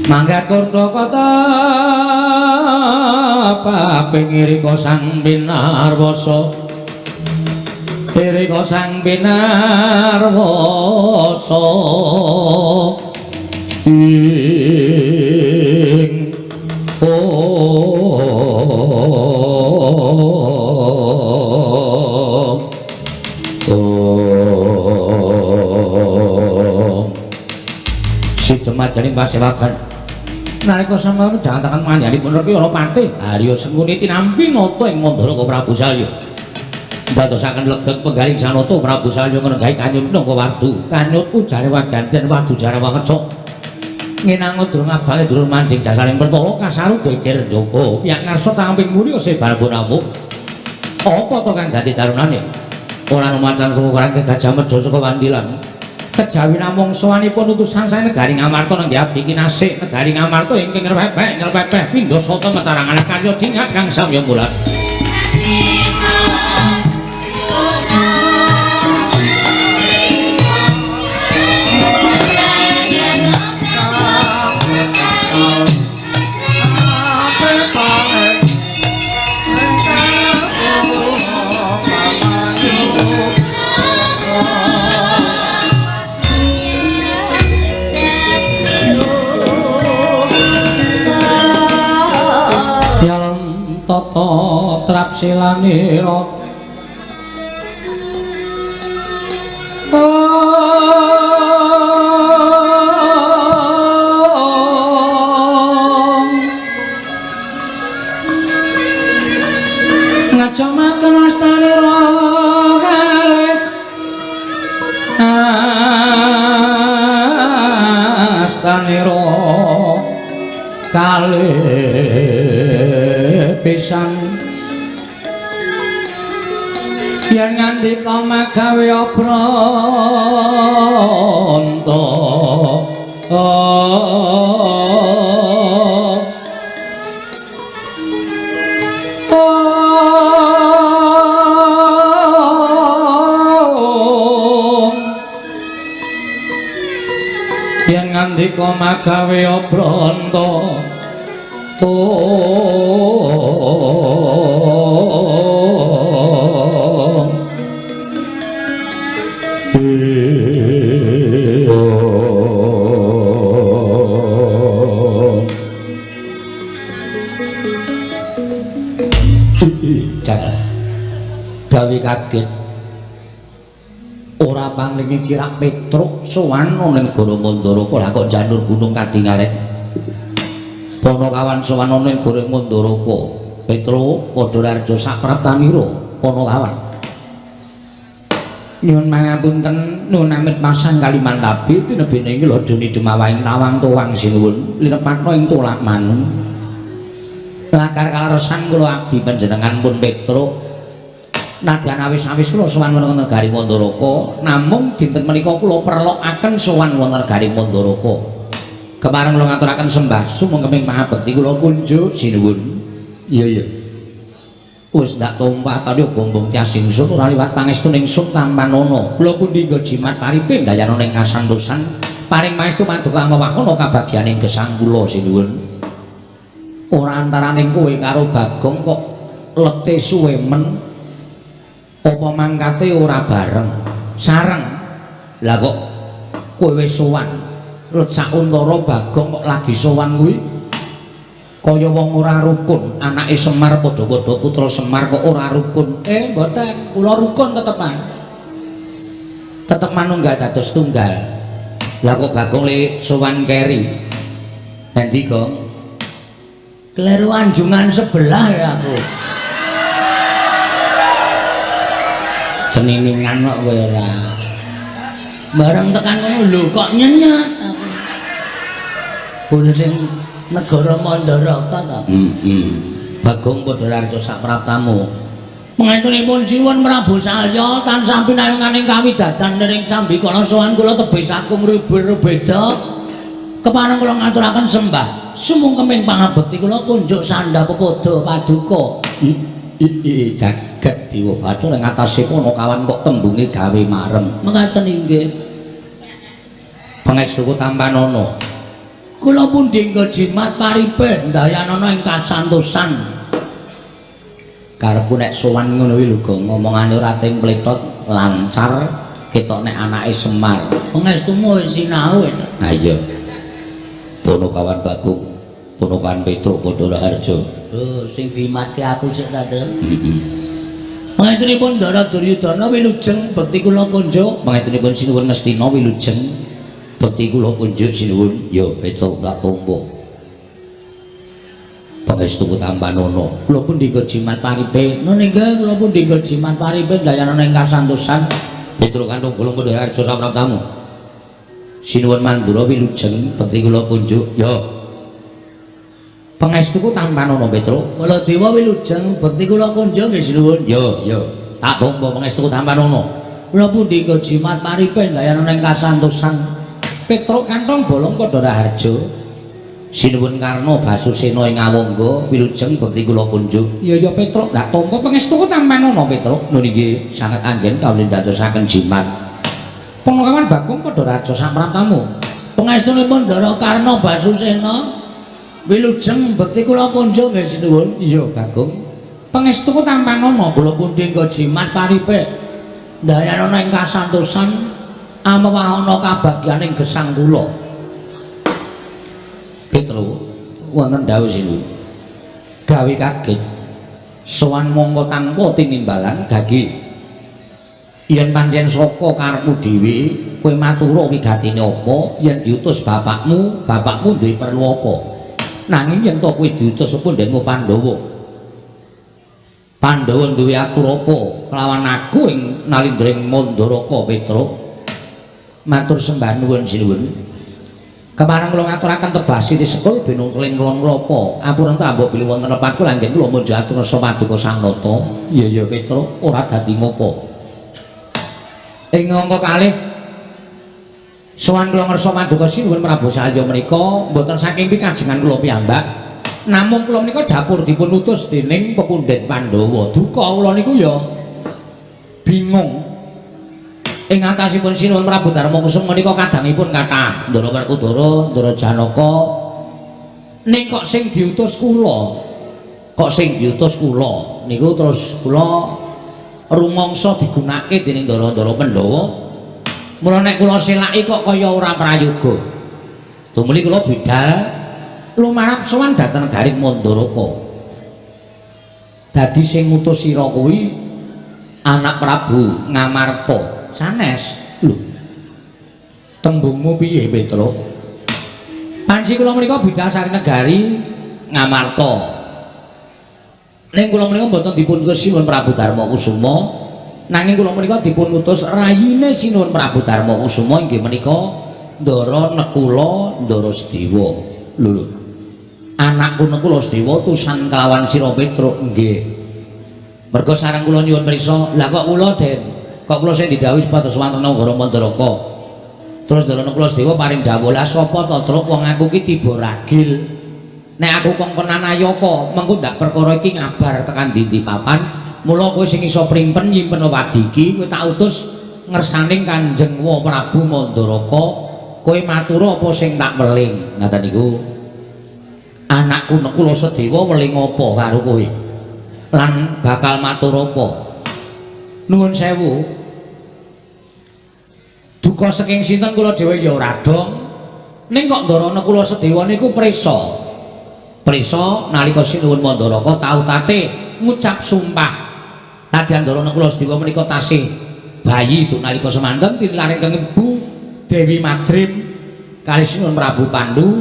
S1: Mangyakurta kota kaping irika sang Binarwasa irika sang Binarwasa ing Sidemadaning pasewakan nalika sampeyan dhateng manjanipun repi ana patih Harya Sengkuni tinampi nata ing Mandalaka Prabu Salya dadosaken legek penggaling sanata Prabu Salya ngrenggahi kanyut nangka wardu kanyut ujare waganten wadu jare wakeca nginangun durung abale durung manding dasaring pertara kasaru geger njaba piyak ngarsa tamping mulya sebal punamuk apa to kang dadi darunane ora numacan kumuran Gajah Medha saka Wandilan kejawi namung sowanipun utusan sae negari Ngamarta nang abdi kinasih negari Ngamarta ingkang ngrepepeh pindha sata matarangan karya dingak kang samya mulat tata trapsilanira manira kalih pisan yen ngandika magawe pranta yen ngandika magawe pranta gawe kaget ora panglingi kira Petruk sowan ning Goro Mandharaka lah kok janur gunung Kadingaren Panakawan sowan ning Goro Mandharaka Petruk padha raja sapraptanira Panakawan nyuwun mangapunten nuwun amit pasang kaliman tabi tinebene iki lho dene Demawahing Tawang Tuwang sinuwun linepatno ing tulak manung lakar kaleresan kula abdi panjenengan pun Petruk nadyan awis-awis kula sowan wonten Negari Mandharaka namung dinten menika kula perlokaken sowan wonten Negari Mandharaka kepareng kula ngaturaken sembah sumangkeming pangabekti kula kunjuk sinuwun iya wis ndak tumpah kali bombong Tyas Ingsun ora liwat pangestu ning Sun Tampanana kula pundi nggo jimat paripe dayana ning kasantosan paring maestu paduka mawakana kabagyaning gesang kula sinuwun ora antaraning kowe karo Bagong kok lete suwe men apa mangkate ora bareng sareng lah kok kowe wis sowan Lecak Untara Bagong kok lagi sowan kuwi kaya wong ora rukun anake Semar padha-padha putra Semar kok ora rukun mboten kula rukun tetepan manunggal dados tunggal lah kok Bagong le sowan keri endi Gong kleru anjungan sebelah ya aku ceniningan kok kowe ora bareng tekan ngono lho kok nyenyet aku sing negara Mandharaka ta Bagong padha raja sapraptamu pengentunipun sinuwun Prabu Salya tansah pinayunganing kawidadan nering Sambikala sowan kula tebih sakum rubeda kepareng kula ngaturaken sembah sumungkeming pangabekti kula kunjuk sandha pepodo paduka jagat Dewa Bathara ing atase Panakawan kok tembunge gawe marem mekaten inggih pangestuku Tampanana kula pundi nggo jimat paripe dayanana ing kasantosan karepku nek sowan ngono kuwi lho Gong ngomongane ora ting pletot lancar ketok nek anake Semar pangestumu wis sinau ha iya Panakawan Bagong Panakawan Petruk padha harja lho sing dimatke aku sik ta to pangestunipun Ndara Duryudana wilujeng bekti kula kunjuk pangestunipun sinuwun Ngastina wilujeng bekti kula kunjuk sinuwun ya Petruk tak tampa pangestuku Tampanana kula pundi nggo jimat paripe nggih kula pundi nggo jimat paripe dayana ing kasantosan Petruk kandung kula padha harja sapraptamu sinuwun Mandura wilujeng bekti kula kunjuk ya pangestuku Tampanana Petruk Baladewa wilujeng bekti kula kunjuk nggih sinuwun ya tak tampa pangestuku Tampanana kula pundi nggo jimat paripe dayana ing kasantosan Petruk kantong bolong padha raharja sinuwun Karna Basusena ing Awangga wilujeng bekti kula kunjuk ya Petruk tak tampa pangestuku Tampanana Petruk nun nggih sanget anggen kawula dadosaken jimat Panakawan Bagong padha raja sapraptamu pangestunipun Ndara Karna Basusena wilujeng bekti kula kunjuk nggih sinuwun iya Bagong pangestuku Tampanana kula pundi nggo jimat paripe dayana ing kasantosan amawahana kabagyaning gesang kula Petruk wonten dawuh sinuwun gawe kaget sowan mongko tanpa tinimbalan gage yen pancen saka karepmu dhewe kowe matura wigatine apa yen diutus bapakmu duwe perlu apa nanging yen to kowe diutus apa ndenmu Pandhawa duwe atur apa kelawan aku ing nalindring Mandharaka Petruk matur sembah nuwun sinuwun Kemarang kula ngaturaken tebasi di sekul binungkeling kulon klopo. Ampun ta mbok bilih wonten lepatku langgen kula mun atur rasa paduka Sang Nata. Iya Petro, ora dadi ngopo. Ing angka kalih sowan kula ngersa paduka sinuwun Prabu Salya menika mboten saking pikajengan kula piyambak. Namung kula menika dapur dipun utus dening Pepundhen Pandhawa. Duka kula niku ya bingung. Ing atasipun sinuwun Prabu Darma Kusuma menika kadangipun kathah Ndara Werkudara, Ndara Janaka. Ning kok sing diutus kula? Kok sing diutus kula? Niku terus kula rumangsa digunakake dening Ndara-ndara Pandhawa. Mula nek kula selaki kok kaya ora prayoga. Tumuli kula bidal lumarap sowan dhateng Garing Mandaraka. Dadi sing ngutus sira kuwi anak Prabu Ngamarta. Sanes lho. Tembungmu piye Petro? Panci kula menika bidal saking negari Ngamarta. Ning kula menika mboten dipun utus Sinuwun Prabu Darma Kusuma, nanging kula menika dipun utus rayine Sinuwun Prabu Darma Kusuma inggih menika Ndara Nekula Ndara Sedewa. Lho. Anakku Nekula Sedewa tusan kelawan sira Petro nggih. Merga sareng kula nyuwun prisa, lah kok kula Den kok kula sing didhawuhi supados wonten negara Mandaraka. Terus Ndara Nekula Sedewa paring dawuh, "Lah sapa to, Truk? Wong aku ki tiba ragil. Nek aku kongkonan ayaka, mengko ndak perkara iki ngabar tekan ndi papan. Mula kowe sing iso primpen nyimpen wadi iki, kowe tak utus ngersaning Kanjeng Prabu Mandaraka. Kowe matur apa sing tak weling?" Ngaten niku. Anakku Nekula Sedewa weling apa karo kowe? Lan bakal matur apa? Nuwun sewu. Duka saking sinten kula dhewe ya ora dong. Ning kok Ndara Nekula Sedewa niku prisa. Prisa nalika Sinuwun Mandaraka tau tate ngucap sumpah. Nadyan Ndara Nekula Sedewa menika tasih bayi itu nalika semanten tinilaring kenging Bu Dewi Madrim kali Sinuwun Prabu Pandhu.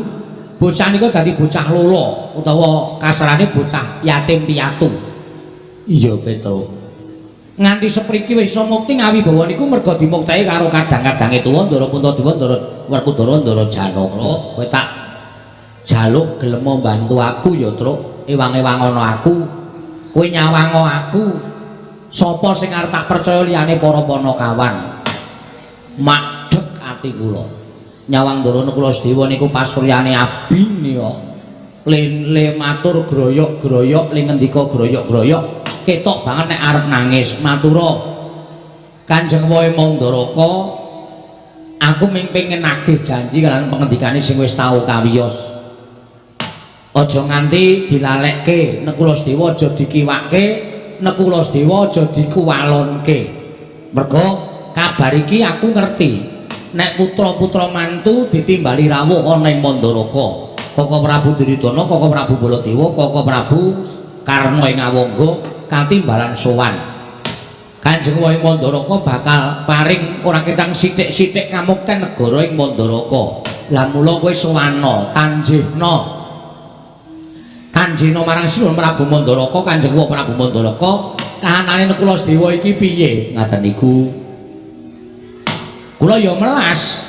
S1: Bocah nika dadi bocah lolo utawa kasarane bocah yatim piatu. Iya Petro. Nganti sepriki wis iso mukti ngawibawa niku merga dimuktehi karo kadang-kadange tuwa Ndara Puntadewa, Ndara Werkudara, Ndara Janaka. Kowe tak jaluk gelem mbantu aku ya, Truk. Ewang-ewangono aku. Kowe nyawango aku. Sapa sing arep tak percaya liyane para Panakawan? Madheg ati kula. Nyawang Ndara Nekula Sedewa niku pasuryane abing ya. Le matur groyok-groyok, le ngendika groyok-groyok. Ketok banget nek arep nangis. Matura Kanjeng Wae Mandaraka, aku ming pengen nagih janji kalian pengendikane sing wis tau kawiyos. Aja nganti dilalekke, Nekula Sedewa aja dikiwake, Nekula Sedewa aja dikuwalonke. Merga kabar iki aku ngerti nek putra-putra mantu ditimbali rawuh ana ing Mandaraka. Kaka Prabu Duryudana, Kaka Prabu Baladewa, Kaka Prabu Karna ing Awangga katimbalan sowan. Kanjeng Wae Mandaraka bakal paring ora ketang sithik-sithik kamukten negara ing Mandaraka. Lah mula kowe sowana, tanjihna. Kanjena marang Sinuwun Prabu Mandaraka, Kanjeng Wae Prabu Mandaraka, kahanane Nekula Sedewa iki piye? Ngaten niku. Kula ya melas.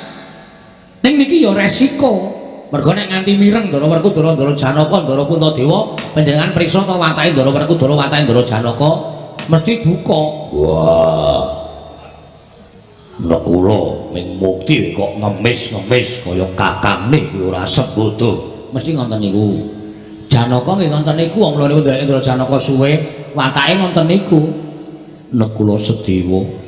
S1: Ning niki ya resiko. Mergo nek nganti mireng Ndara Werkudara, Ndara Janaka, Ndara Puntadewa, panjenengan prisa ta watake Ndara Werkudara, watake Ndara Janaka mesti duka. Wah. Nekula ming mukti kok ngemis-ngemis kaya kakangne ora sebodo. Mesti ngoten niku. Janaka nggih ngoten niku wong loro ndelok Ndara Janaka suwe, watake ngoten niku. Nekula Sedewa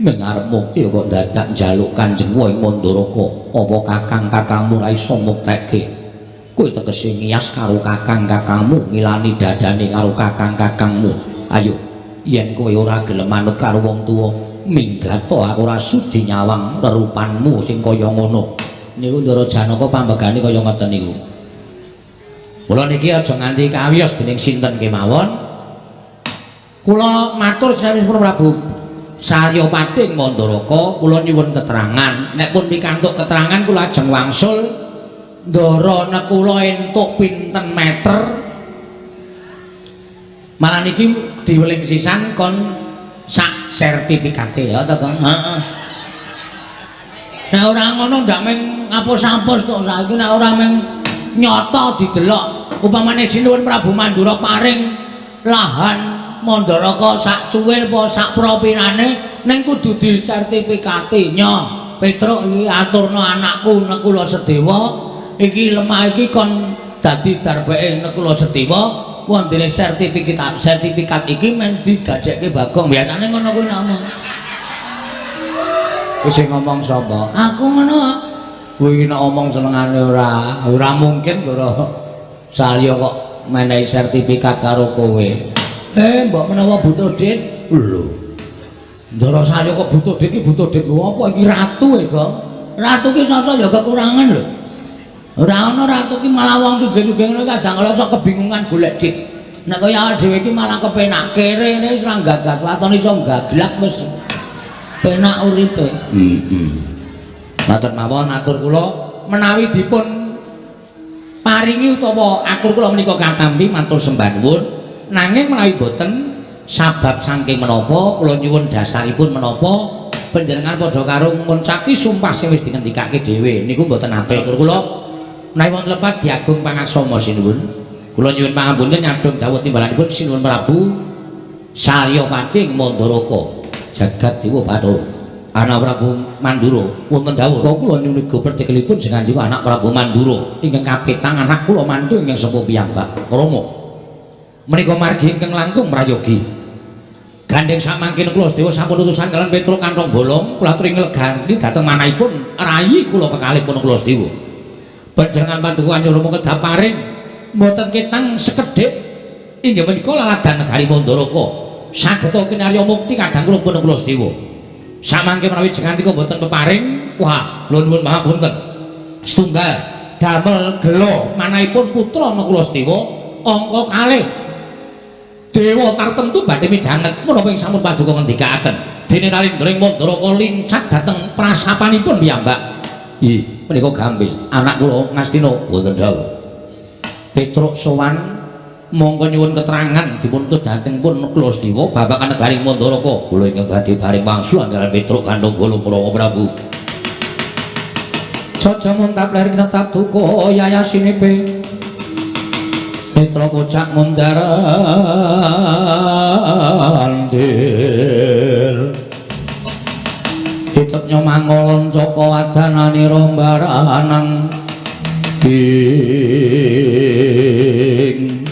S1: ming arep mukti kok dadak njaluk Kanjeng Wae Mandaraka. Apa kakang-kakangmu ra iso muktekke? Kowe tegese ngiyas karo kakang-kakangmu, ngilani dadane karo kakang-kakangmu. Ayo, yen kowe ora gelem manut karo wong tuwa, minggat to aku ora sudi nyawang rerupanmu sing kaya ngono. Niku Ndara Janaka pambegane kaya ngoten niku. Mula niki aja nganti kawiyos dening sinten kemawon. Kula matur sawise Prabu Saryapati ing Mandaraka, kula nyuwun keterangan. Nek pun pikantuk keterangan kula ajeng wangsul Ndara Nekula entuk pinten meter. Malah niki diweling sisan kon sak sertifikate ya to, Kang. Heeh. Nek ora ngono ndak mung apus-apus to saiki nek ora mung nyata didelok upamane Sinuwun Prabu Mandura paring lahan Mandaraka sak cuwil apa sak propirane ning kudu disertifikati nyo Petruk iki aturno anakku Nekula Sedewa iki lemah iki kon dadi darbeke Nekula Sedewa wondene sertifikat iki men digajekke Bagong biasane ngono kuwi namung wis ngomong sapa aku ngono kuwi nek omong senengane ora mungkin ora salya kok menehi sertifikat karo kowe mbok menawa butuh dit lho ndara salya kok butuh dit iki butuh dit apa iki ratu e Gong ratu ki sasa ya kekurangan lho ora ana ratu ki malah wong sugih-sugih ngono kadang kala sok kebingungan golek dit nek kaya awake dhewe iki malah kepenak kere wis ra gagas waton iso gaglak wis penak uripe. Matur mawon atur kula menawi dipun paringi utawa atur kula menika katampi matur sembah nuwun nanging menawi boten sabab saking menapa kula nyuwun dasaripun menapa panjenengan padha karo nguncaki sumpah sing wis dingendikake dhewe niku mboten apik atur kula menawi wonten lepat diagung pangaksama sinuwun kula nyuwun pangapunten nyadong dawuh timbalanipun Sinuwun Prabu Saryapati Mandaraka jagat dewa Bathara anak Prabu Mandura wonten dawuh kula nyuwun pertikelipun sing kanjeng anak Prabu Mandura ingkang kapitang anak kula mantu ingkang sepuh piyambak Rama menika margi ingkang langkung prayogi gandeng samangkin kula Sedewa sampun utusan kalian Petruk kantong bolong kula aturi ngleganti dhateng manahipun rayi kula kekalihipun kula Sedewa panjenengan pantuku Kanjeng Rama kedah paring mboten ketang sekedhik inggih menika laladan negari Mandaraka sageta kinarya mukti kadang kula pun kula Sedewa samangke menawi jenengan mboten peparing wah kula nuwun pangapunten setunggal damel gelo manahipun putra kula Sedewa angka kalih dewa tartemtu badhe midhanget menapa ing sampun paduka ngendikaaken dene Narendra Mandaraka lincak dhateng prasapanipun piyambak nggih menika Gampil anak kula Ngastina wonten dawuh Petruk sowan monggo nyuwun keterangan dipun utus dhateng pun kula Sedewa babagan negari Mandaraka kula ingkang badhe paring wangsulan kaliyan Petruk kantong kula Prabu Jaja muntap ler kinetap duka yayasinipe Petruk kocak mundarandir hitep nyomangolon caka wadanane rombaranang ing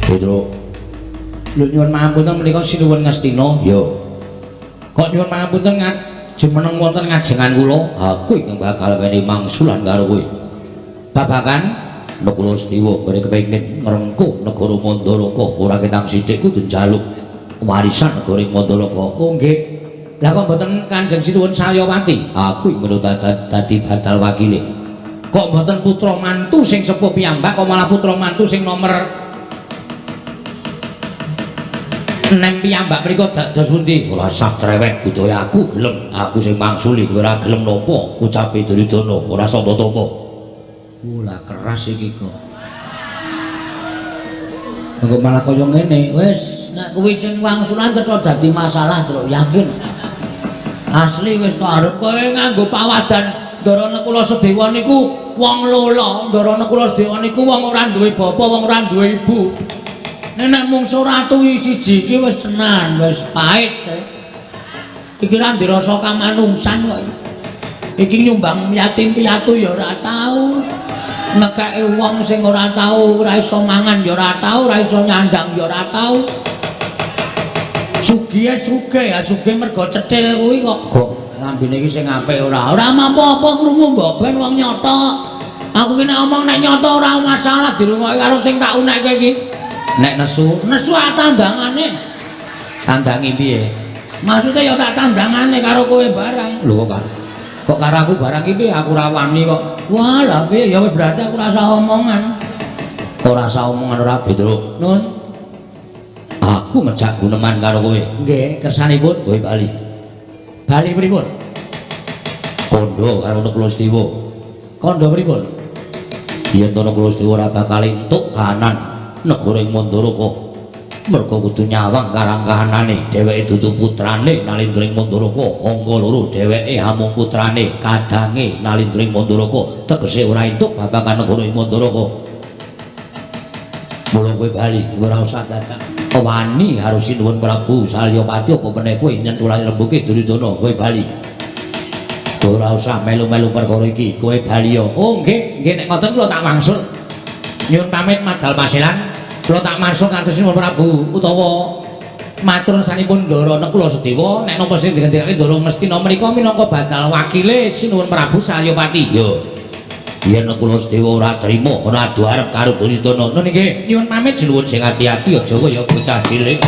S1: Petruk lho nyuwun pangapunten menika Sinuwun Ngastina ya kok nyuwun pangapunten jumeneng wonten ngajengan kula aku ingkang bakal wenehi mangsulan karo kowe babagan Nekula Sedewa kene kepengin ngrengkuh negara Mandaraka ora ketang sithik kudu njaluk warisan negara Mandaraka oh nggih lah kok mboten Kanjeng Sinuwun Saryapati aku ingkang dadi batal wakile kok mboten putra mantu sing sepuh piyambak kok malah putra mantu sing nomor 6 piyambak mriku dados pundi ora sah cerewet budaya aku gelem aku sing mangsuli kowe ora gelem napa ucape Duryudana ora sapa tapa ora keras iki kok kok malah kaya ngene wis nek kuwi sing wangsulan cetha dadi masalah terus yakin asli wis to arep kowe nganggo pawadan Ndara Nekula Sedewa niku wong lola Ndara Nekula Sedewa niku wong ora duwe bapa wong ora duwe ibu nek mungsuh ratu siji iki wis tenan wis pahit iki ra dirasa kamanungsan kok iki nyumbang yatim piatu ya ora tau nekake wong sing ora tau ora iso mangan ya ora tau ora iso nyandang ya ora tau sugih ya sugih mergo cetil kuwi kok ngambine iki sing apik ora mampu apa krungu mbok ben wong nyata aku ki nek omong nek nyata ora masalah dirungokke karo sing tak unekke iki nek nesu tandangane tandangi piye maksudnya ya tak tandangane karo kowe barang lho kok karo aku barang iki aku ora wani kok wah lha piye ya wis berarti aku rasa omongan ora Petruk nun aku ngejak guneman karo kowe nggih kersanipun kowe bali pripun kondo karo Nekula Sedewa kondo pripun yen to Nekula Sedewa ora bakal entuk kahanan negara Mandaraka mergo kudu nyawang karang kahanane dheweke dudu putrane Nalindring Mandaraka angka loro dheweke hamung putrane kadange Nalindring Mandaraka tegese ora entuk babagan negara Mandaraka mula kowe bali ora usah dadak wani harus nuwun Prabu Salyapati apa meneh kowe nyentulane rembuke Duryudana kowe bali ora usah melu-melu perkara iki kowe bali yo oh nggih nek ngoten kula tak wangsul nyuwun pamit madal maselan kula tak mangsul kantos nuwun Prabu utawa matur sanipun Ndara kula Sedewa nek napa sing digendhekake Ndara Ngastina menika minangka badal wakile sinuwun Prabu Salyapati yo yen kula Sedewa ora trima ora adu arep karo Duryudana nggih nyuwun pamit sinuwun sing ati-ati aja kaya bocah cilik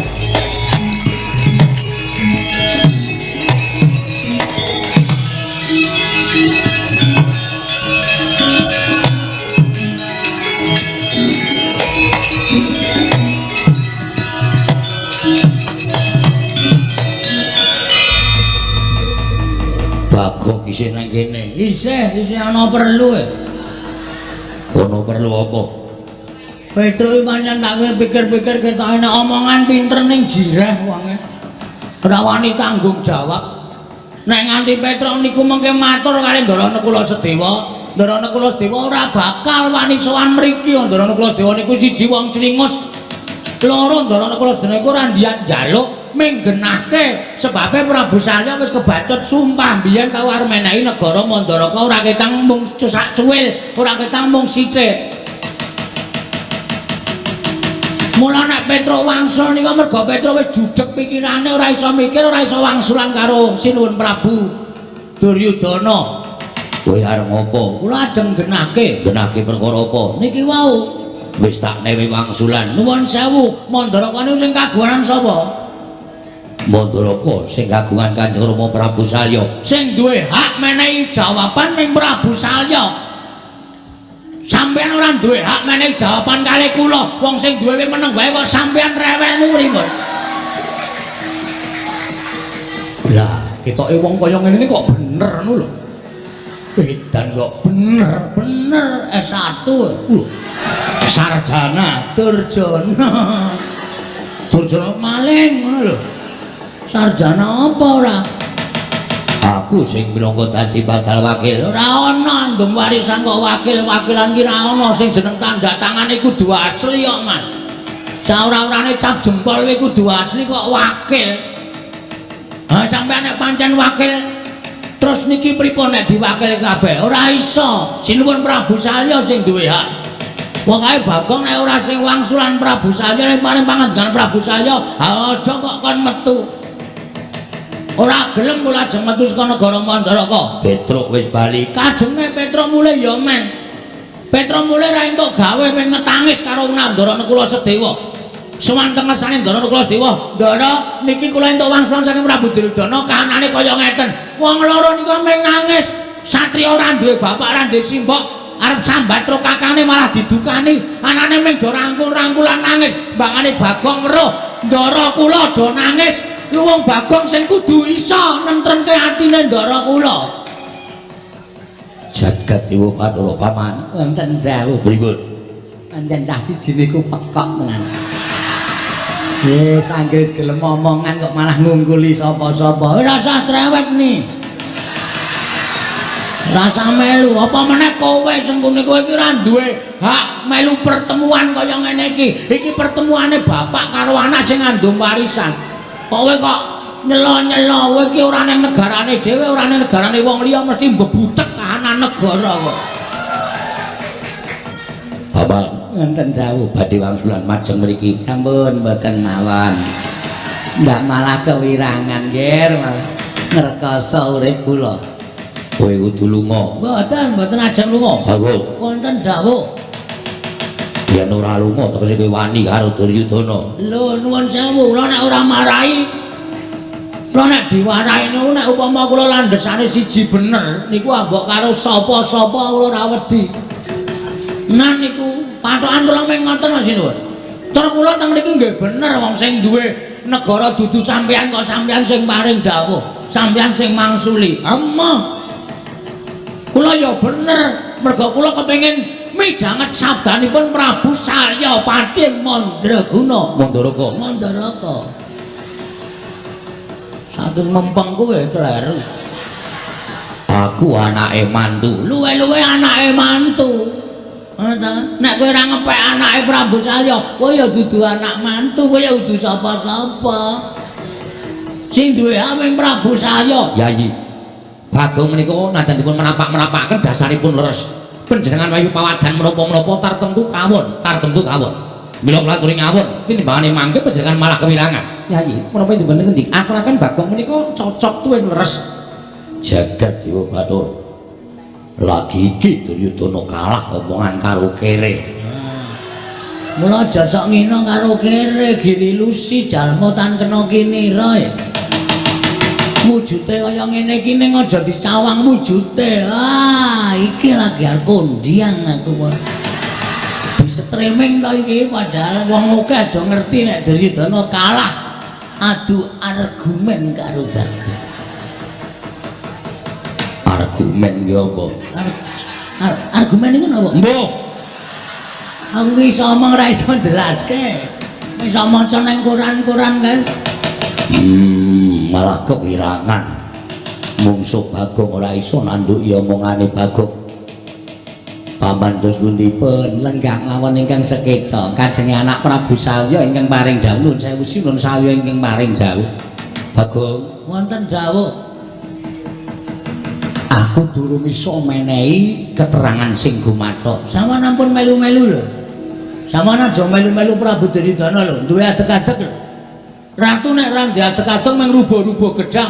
S1: Bagong isih nang kene. Isih ana perlu e. Ono perlu apa? Petro iki pancen tak pikir-pikir ketoke nek omongan pinter ning jireh wonge. Ora wani tanggung jawab. Nek nganti Petro niku mengke matur kali Ndara Kula Sedewa, Ndara Kula Sedewa ora bakal wani sowan mriki. Ndara Kula Sedewa niku siji wong clingus. Loro Ndara Kula Sedewa niku ora ndian njaluk menggenahke sebabe Prabu Salya wis kebacut sumpah biyen tau arep menehi negara Mandaraka ora ketang mung sak cuwil, ora ketang mung sithik. Mula nek Petro wangsul nika mergo Petro wis judheg pikirane ora iso mikir, ora iso wangsulan karo sinuwun Prabu Duryudana. Kowe arep ngopo? Kula ajeng genahke perkara apa? Niki wau wis tak newe wangsulan. Nuwun sewu, Mandaraka niku sing kagungan sapa? Mandaraka sing kagungan Kanjeng Rama Prabu Salya sing duwe hak menehi jawaban ning Prabu Salya. Sampeyan ora duwe hak menehi jawaban kalih kula. Wong sing duwe meneng wae kok sampeyan rewel pripun? Lah, ketoke wong kaya ngene iki kok bener ngono lho. Edan kok bener S1 lho. Sarjana Durjana. Durjana maling ngono lho. Sarjana apa ora? Aku sing minangka dadi badal wakil. Ora ana ndung warisan kok wakil-wakilan ki ora ana sing jeneng tanda tangane kudu asli kok, Mas. Saora-orane cap jempol kuwi kudu asli kok wakil. Ha sampeyan nek pancen wakil terus niki pripun nek diwakil kabeh? Ora iso. Sinuwun Prabu Salya sing duwe hak. Wong ae Bagong nek ora sing wangsulan Prabu Salya ning paring pangandikan Prabu Salya, aja kok kon metu. Ora gelem kula ajeng metu saka negara Mandaraka. Petruk wis bali. Kajenge Petro mulih ya men. Petro mulih ra entuk gawe men netangis karo Ndara Kula Sedewa. Suwanten ngersane Ndara Kula Sedewa, "Ndara, niki kula entuk wangsulan saking Prabu Duryudana, kahanane kaya ngeten. Wong loro niku mung nangis. Satriya ora duwe bapak, ora duwe simbok. Arep sambat karo kakane malah didukani. Anane mung do rangkul-rangkulan nangis. Mbangane Bagong weruh Ndara kula do nangis. Lu wong Bagong sing kudu iso nentrenke atine Ndara kula." Jagat Dewa Bathara Paman. Wonten dawuh pripun? Pancen cah siji niku pekok tenan. Wis anggris gelem omongan kok malah ngungkuli sapa-sapa. Ora usah trewek ni. Rasa melu apa meneh kowe sing ngene kowe iki ora duwe hak melu pertemuan kaya ngene iki. Iki pertemuane bapak karo anak sing ngandung warisan. Kowe kok nyelo-nyelo kowe iki ora ning negarane dhewe, ora ning negarane wong liya mesti mbebutek kahanan negara kok. Bapak wonten dawuh badhe wangsulan majeng mriki. Sampun mboten mawon. Ndak malah kewirangan nggih malah ngrekoso urip kula. Kowe kudu lunga. Mboten ajeng lunga. Bagus. Wonten dawuh. Yen ora lunga tegese kowe wani karo Duryudana. Lho nuwun sewu, kula nek ora marahi. Kula nek diwarahi niku nek upama kula landhesane siji bener, niku ambok karo sapa-sapa kula ora wedi. Nah niku patokan kula mung ngoten Mas Sinuwun. Tur kula teng mriki nggih bener wong sing duwe negara dudu sampeyan kok sampeyan sing paring dawuh, sampeyan sing mangsuli. Emoh. Kula ya bener, mergo kula kepengin midhanget sabdanipun Prabu Saryapati Mandraguna. Mandaraka. Saking mempeng kowe kleru. Aku anake mantu. Luwe-luwe anake mantu. Ngono ta? Nek kowe ora ngepek anake Prabu Salya, kowe ya dudu anak mantu, kowe ya dudu sapa-sapa. Sing duwe aming Prabu Salya. Yayi. Bagong menika najan dipun menapak-menapakaken dasaripun leres. Panjenengan wayu pawadan menapa-menapa tartemtu kawon. Mila kula aturi ngawon, tinimbangane mangke panjenengan malah kewirangan. Yayi, menapa dipun ngendi? Aturaken Bagong menika cocok tuwin leres. Jagat Dewa Bathara. Lagi iki Duryudana kalah omongan karo kere. Mula aja sok ngina karo kere, gililusi jalma tan kena kinira. Wujute kaya ngene iki ning aja disawang wujute. Iki lagi arep kondiang aku kok. Di-streaming to iki padahal wong akeh do ngerti nek Duryudana kalah adu argumen karo Bagong. Argumen ki apa? Argumen iku napa? Mbok. Aku ki iso omong ora iso jelaske. Iso maca nang koran-koran kan. Malah kewirangan. Mungsuh Bagong ora iso nanduki omongane Bagong. Paman dos pundipun lenggah nglawan ingkang sekeca kajenge anak Prabu Salya ingkang paring dawuh sewu sinun Salya ingkang paring dawuh. Bagong wonten dawuh. Aku durung iso menehi keterangan sing gumathok. Sampeyan ampun melu-melu lho. Sampeyan aja melu-melu Prabu Duryudana lho, duwe adeg-adeg lho. Ratu nek ra ndek adeg-adeg mung rubo-rubo gedang.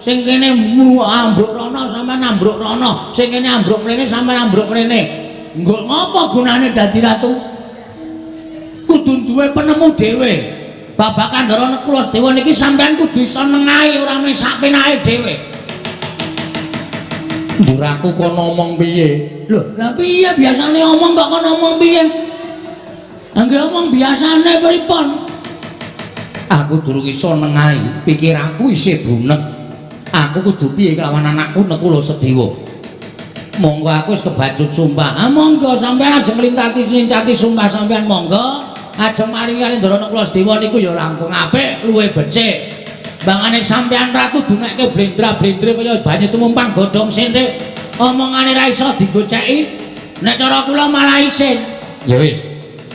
S1: Sing kene ambruk rono sampeyan ambruk rono, sing kene ambruk mrene sampeyan ambruk mrene. Nggo ngopo gunane dadi ratu? Kudu duwe penemu dhewe. Babakan Ndara Kulasedewa niki sampeyan kudu iso nengahi ora mung sak penake dhewe. Nduraku kono ngomong piye? Lho, lah piye biasane omong kok kono ngomong piye? Anggere omong biasane pripun? Aku durung iso nengahi, pikiranku isih bunek. Aku kudu piye kelawan anakku nek Kulasedewa. Monggo aku wis kebacut sumpah. Monggo sampeyan aja nglintati sumpah sampeyan monggo. Aja maringi Ndara Kulasedewa niku ya langkung apik, luwih becik. Bangane sampean ratu dunekke blendra-blendre kaya banyu tumumpang godhong sintik. Omongane ra iso digoceki. Nek cara kula malah isin. Ya wis.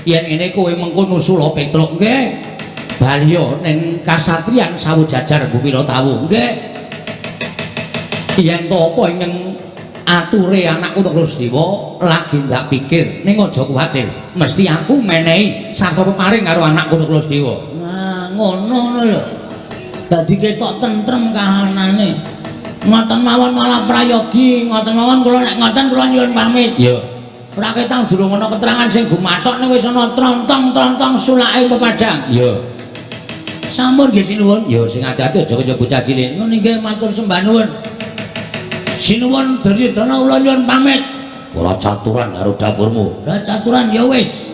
S1: Yen ngene kowe mengko nusula Petruk nggih. Baliya ning kasatriyan Sawujajar Bupira Tawu nggih. Yen to apa ingkang ature anakku Kulasedewa lagi ndak pikir ning aja kuwatir. Mesti aku menehi satara paring karo anakku Kulasedewa. Nah, ngono lho. Dadi ketok tentrem kahanane. Ngoten mawon malah prayogi, ngoten mawon kula nek ngoten kula nyuwun pamit. Iya. Ora ketang durung ana keterangan sing gumathok nek wis ana trontong-trontong sulake pepadang. Iya. Sampun nggih sinuwun. Ya sing ati-ati aja kaya bocah cilik. Ngono nggih matur sembah nuwun. Sinuwun Duryudana kula nyuwun pamit. Ora caturan karo dapurmu. Ora caturan ya wis.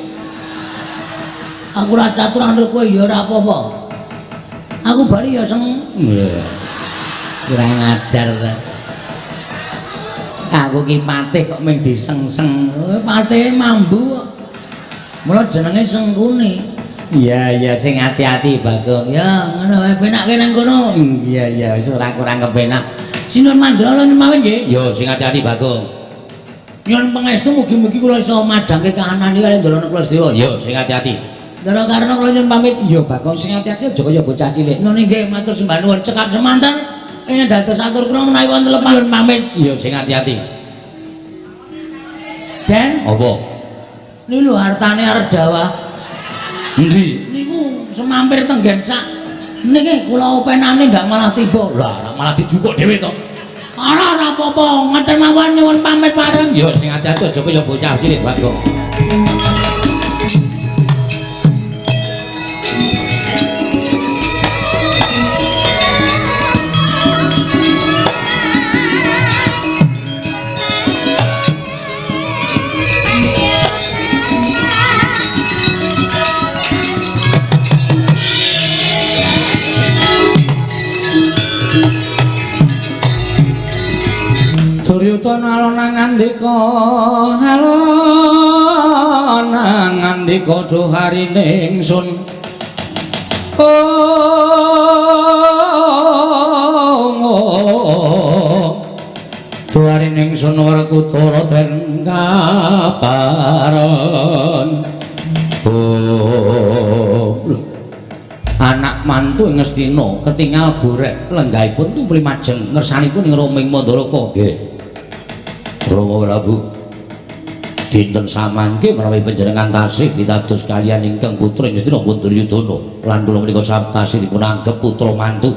S1: Aku ora caturan karo kowe ya ora apa-apa. Aku bali ya seneng. Kurang ajar ta. Aku ki patih kok mung disengseng. Patih mambu. Mula jenenge Sengkuni. Iya sing ati-ati Bagong. Ya ngono wae penake nang kono. Iya wis ora kurang kepenak. Sinun Mandala mawon nggih. Ya sing ati-ati Bagong. Nyuwun pangestu mugi-mugi kula iso madhangke kahanan iki kali Ndara Kulasedewa. Ya sing ati-ati. Ndara Karna kula nyuwun pamit. Ya Bagong sing ati-ati aja kaya bocah cilik. Ngono nggih matur sembah nuwun cekap semanten. Ing dados atur kula menawi wonten lepah pamit. Ya sing ati-ati. Den, apa? Niku lho hartane arep dawah. Endi? Niku semampir tenggen sak. Niki kula openane ndak malah tiba. Lah, malah dijukuk dhewe to. Ora apa-apa, ngoten mawon nyuwun pamit bareng. Ya sing ati-ati aja kaya bocah cilik Bagong. Duryudana alon ngandika halo menika dhuharine ingsun dhuharine ingsun Werkudara den kaparon anak mantu ing Ngastina ketingal gorek lenggahipun tumrip majeng ngersanipun ing Roming Mandaraka nggih Rama Prabu dinten samangke menawi panjenengan tasih pitados kaliyan ingkang putra ing Ngastina pun Duryudana lan kula menika saptasih dipun anggep putra mantu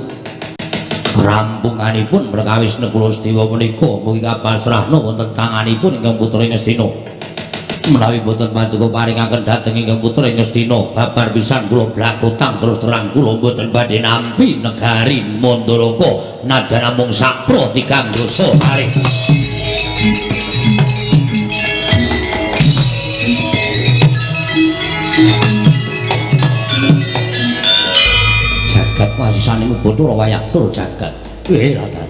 S1: rampunganipun perkawis Nekula Setiwa menika mugi kapasrahna wonten tanganipun ingkang putra ing Ngastina menawi boten paduka paringaken dhateng ingkang putra ing Ngastina babar pisan kula blakotang terus terang kula boten badhe nampi negari Mandaraka nadyan namung sapra tigang dosa paring jagat wasisanipun Bathara Wayatur jagat latar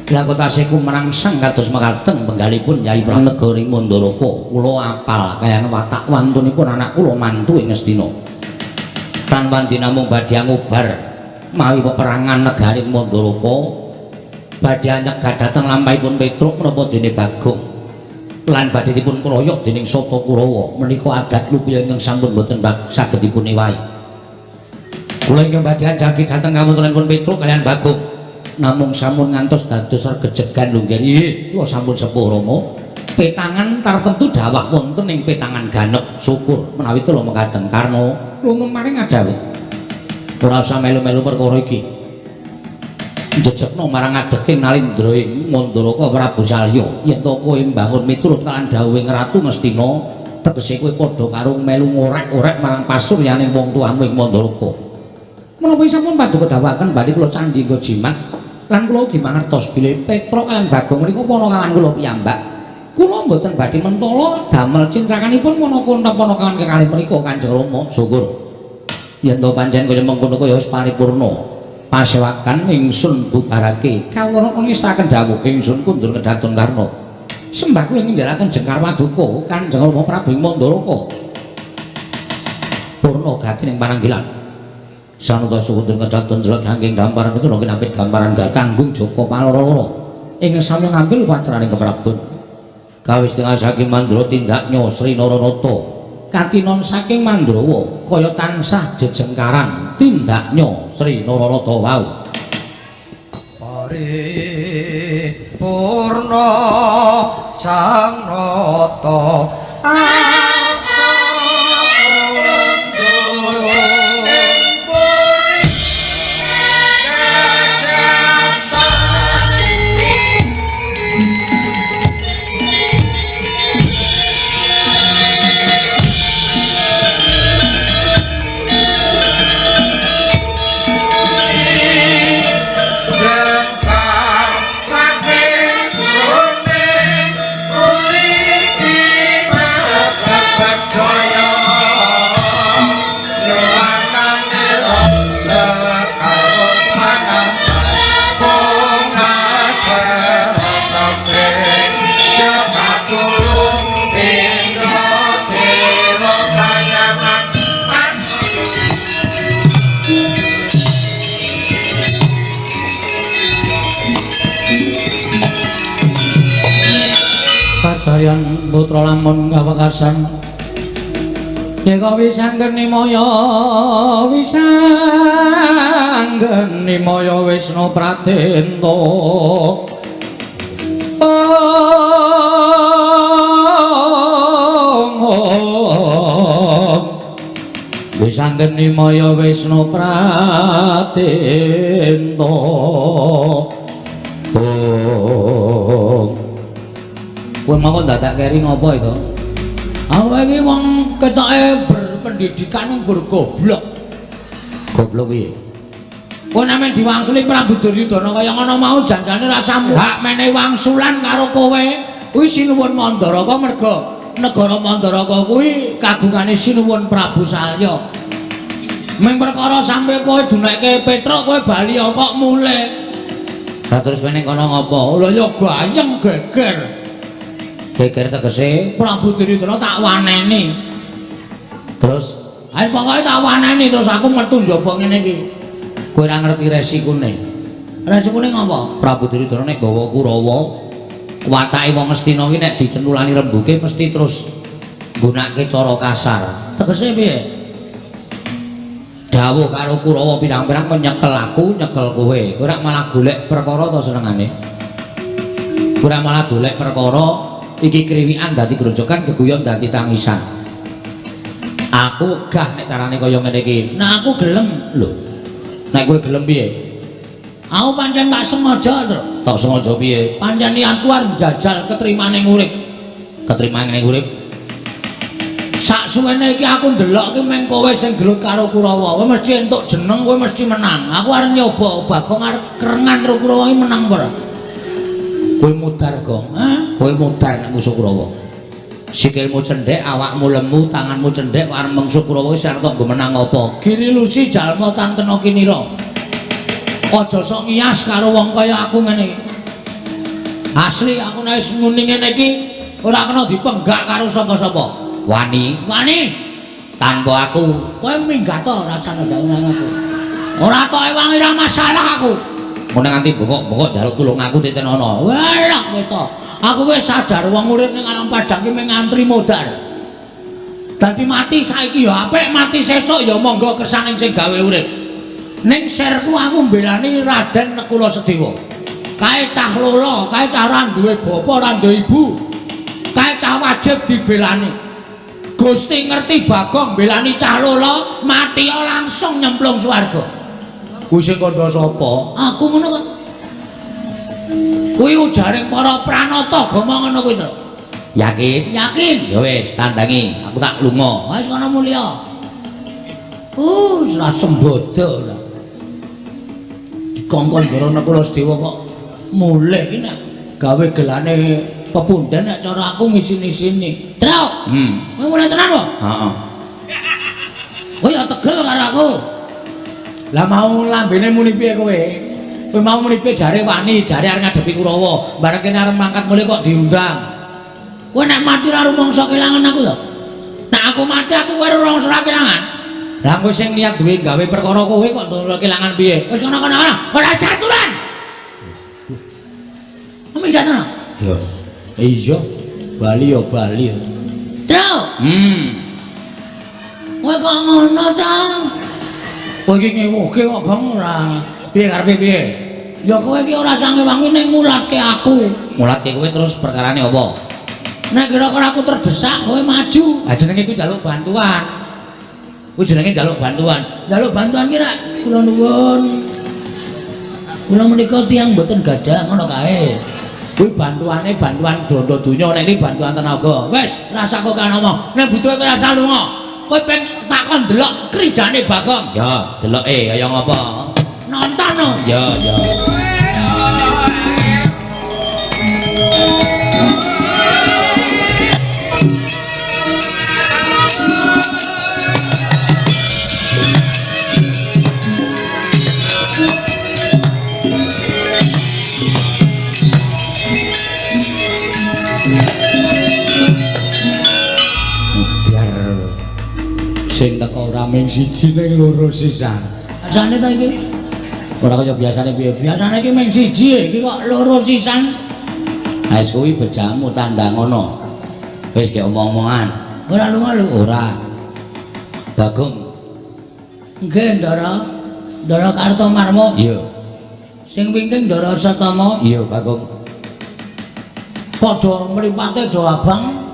S1: Lah tasih kumrangsang kados mekaten penggalipun Nyai Prabu negari Mandaraka kula apal kayane watak wantunipun anak kula mantu ing Ngastina. Tanpa dinamung badhe ngubar mawi peperangan negari Mandaraka badhe nyegat dhateng lampahipun Petruk menapa dene Bagong lan badhe dipun kroyok dening Sata Kurawa menika adat lupiya ingkang sampun boten saged dipun ewahi. Kula ingkang badhe jagi dhateng kamuntunipun Petruk kaliyan Bagong namung sampun ngantos dados regejegan lungguh nggih kula sampun sepuh Rama petangan tartemtu dawah wonten ing petangan ganep syukur menawi kula mekaten karna lunga maring adhawe ora usah melu-melu perkara iki njejekno marang adeke Nalindra ing Mandaraka Prabu Salya yen to kowe mbangun miturut kaliyan dawuhing Ratu Ngastina tegese kowe padha karo melu ngorek-orek marang pasuryaning wong tuamu ing Mandaraka menapa sampun paduka dawuhaken badhe kula candhi nggo jimat lan kula ugi mangertos bilih Petruk lan Bagong menika ponokawan kula piyambak. Kula mboten badhe mentala damel cintrakanipun ponokawan kekalih menika Kanjeng Rama. Syukur. Yen to pancen kaya mengkono kaya wis paripurna. Pasewakan ingsun bubarake. Kawula ngestaken dawuh ingsun kundur kedaton karna. Sembah kula nginggalaken Jengkar Paduka Kanjeng Rama Prabu Mandaraka. Purna gati ning pananggilan. Sanada sukundur kedaton jelek saking gamparan itu nggih nampit gamparan gak tanggung Joko Paloro ing sami ngambil pacraning keprabon kawis tengah saking Mandra tindaknya Sri Naranata katinon saking Mandrawa kaya tansah jejengkaran tindaknya Sri Naranata wau
S3: paripurna sang nata
S1: Kajarian putra lamun kawekasan Yeka wisanggeni maya Wisnu Pratenta Wisanggeni maya Wisnu Pratenta kowe mau dadak keri ngopo iku? Awake iki wong ketoke berpendidikan bergoblok. Goblok piye? Kowe nek diwangsuli Prabu Duryudana kaya ngono mau janjane rasa hak menehi wangsulan karo kowe. Kuwi Sinuwun Mandaraka merga negara Mandaraka kuwi kagungane Sinuwun Prabu Salya. Ming perkara sampe kowe dunekke Petruk kowe bali kok mulih. Lah terus meneng kono ngopo? Lho ya gayeng geger. Geger tegese Prabu Duryudana tak waneni. Terus ayo pokoke tak waneni terus aku metu njaba ngene iki. Kowe ora ngerti resikone. Resikone ngopo? Prabu Duryudana nek gawa Kurawa, watake wong Astina ki nek dicenulani rembuge mesti terus nggunakake cara kasar. Tegese piye? Dawuh karo Kurawa pirang-pirang kok nyekel aku, nyekel kowe. Ora malah golek perkara to senengane. Ora malah golek perkara iki kriwikan dadi grojokan, geguyon dadi tangisan. Aku gah nek carane kaya ngene iki. Nah aku gelem lho. Nek kowe gelem piye? Aku pancen tak sengaja to. Tak sengaja piye? Pancen niatku arep njajal ketrimane urip. Ketrimane urip. Sak suwene iki aku ndelok ki meng kowe sing gelut karo Kurawa. Kowe mesti entuk jeneng, kowe mesti menang. Aku arep nyoba Bagong arep kerengan karo Kurawa iki menang apa ora? Kowe mudar, Gong. Kowe mudar nek musuh Kurawa. Sikilmu cendhek, awakmu lemu, tanganmu cendhek arep mungsuh Kurawa wis arep kok menang apa? Giri lusi jalma tantena kinira. Aja sok ngias karo wong kaya aku ngene. Asli aku nek wis muni ngene iki ora kena dipenggak karo sapa-sapa. Wani tanpa aku kowe minggat to rasane nang aku. Ora tok ewangi ra masalah aku. Mun nganti bengok-bengok njaluk tulung aku titenono. Walah wis to. Aku wis sadar wong urip ning alam padang ki mung ngantri modal. Dadi mati saiki ya apik, mati sesuk ya monggo kersane sing gawe urip. Ning serku aku mbelani Raden Nekula Sedewa. Kae cah lolo, kae cah ora duwe bapa, ora duwe ibu. Kae cah wajib dibelani. Gusti ngerti Bagong belani cah lolo mati langsung nyemplung swarga. Kuwi sing kandha sapa? Aku ngono kok. Kuwi ujaring para pranata ngomong ngono kuwi to. Yakin? Yakin. Ya wis tandangi, aku tak lunga. Wis kono mulya. Ora sembodo ora. Dikongkon karo Nekula Sedewa kok mulih iki nek gawe gelane pepundhen nek cara aku ngisini-sini. Truk. Kowe mulai tenan kok? Heeh. Kowe ya tegel karo aku. Lah mau lambene muni piye kowe? Kowe mau muni piye jare wani, jare arep ngadepi Kurawa. Bareng kene arep mangkat mulih kok diundang. Kowe nek mati ora rumangsa kelangan aku to? Nek aku mati aku kowe ora rumangsa kelangan. Lah kowe sing niat duwe gawe perkara kowe kok kelangan piye? Wis kono-kono ora jaturan. Minggat ana? Yo. Iya. Bali ya Bali. Truk. Kowe kok ngono ta? Kowe iki ngewuhke kok Gong ora. Piye karepe piye? Ya kowe iki ora sange wangi ning ngulatke aku. Ngulatke kowe terus perkarane apa? Nek kira-kira aku terdesak kowe maju. Ah jenenge kuwi njaluk bantuan. Kuwi jenenge njaluk bantuan. Njaluk bantuan ki rak kula nuwun. Kula menika tiyang mboten gadah ngono kae. Kuwi bantuan dondo donya nek iki bantuan tenaga. Wis, rasa kok kan ngomong. Nek butuhe kowe rasa lunga. Kowe peng takon delok kridane Bagong. Ya, deloke kaya ngapa? Nonton no. Ya, ya. Sing teko ora mung siji ning loro sisan. Asane ta iki? Ora kaya biasane piye? Biasane iki mung siji, iki kok loro sisan. Ha kuwi bejamu tandang ngono. Wis ge omong-omongan. Ora lunga lho. Ora. Bagong. Nggih, Ndara. Ndara Kartomarma. Iya. Sing wingking Ndara Satama. Iya, Bagong. Padha mripate do abang.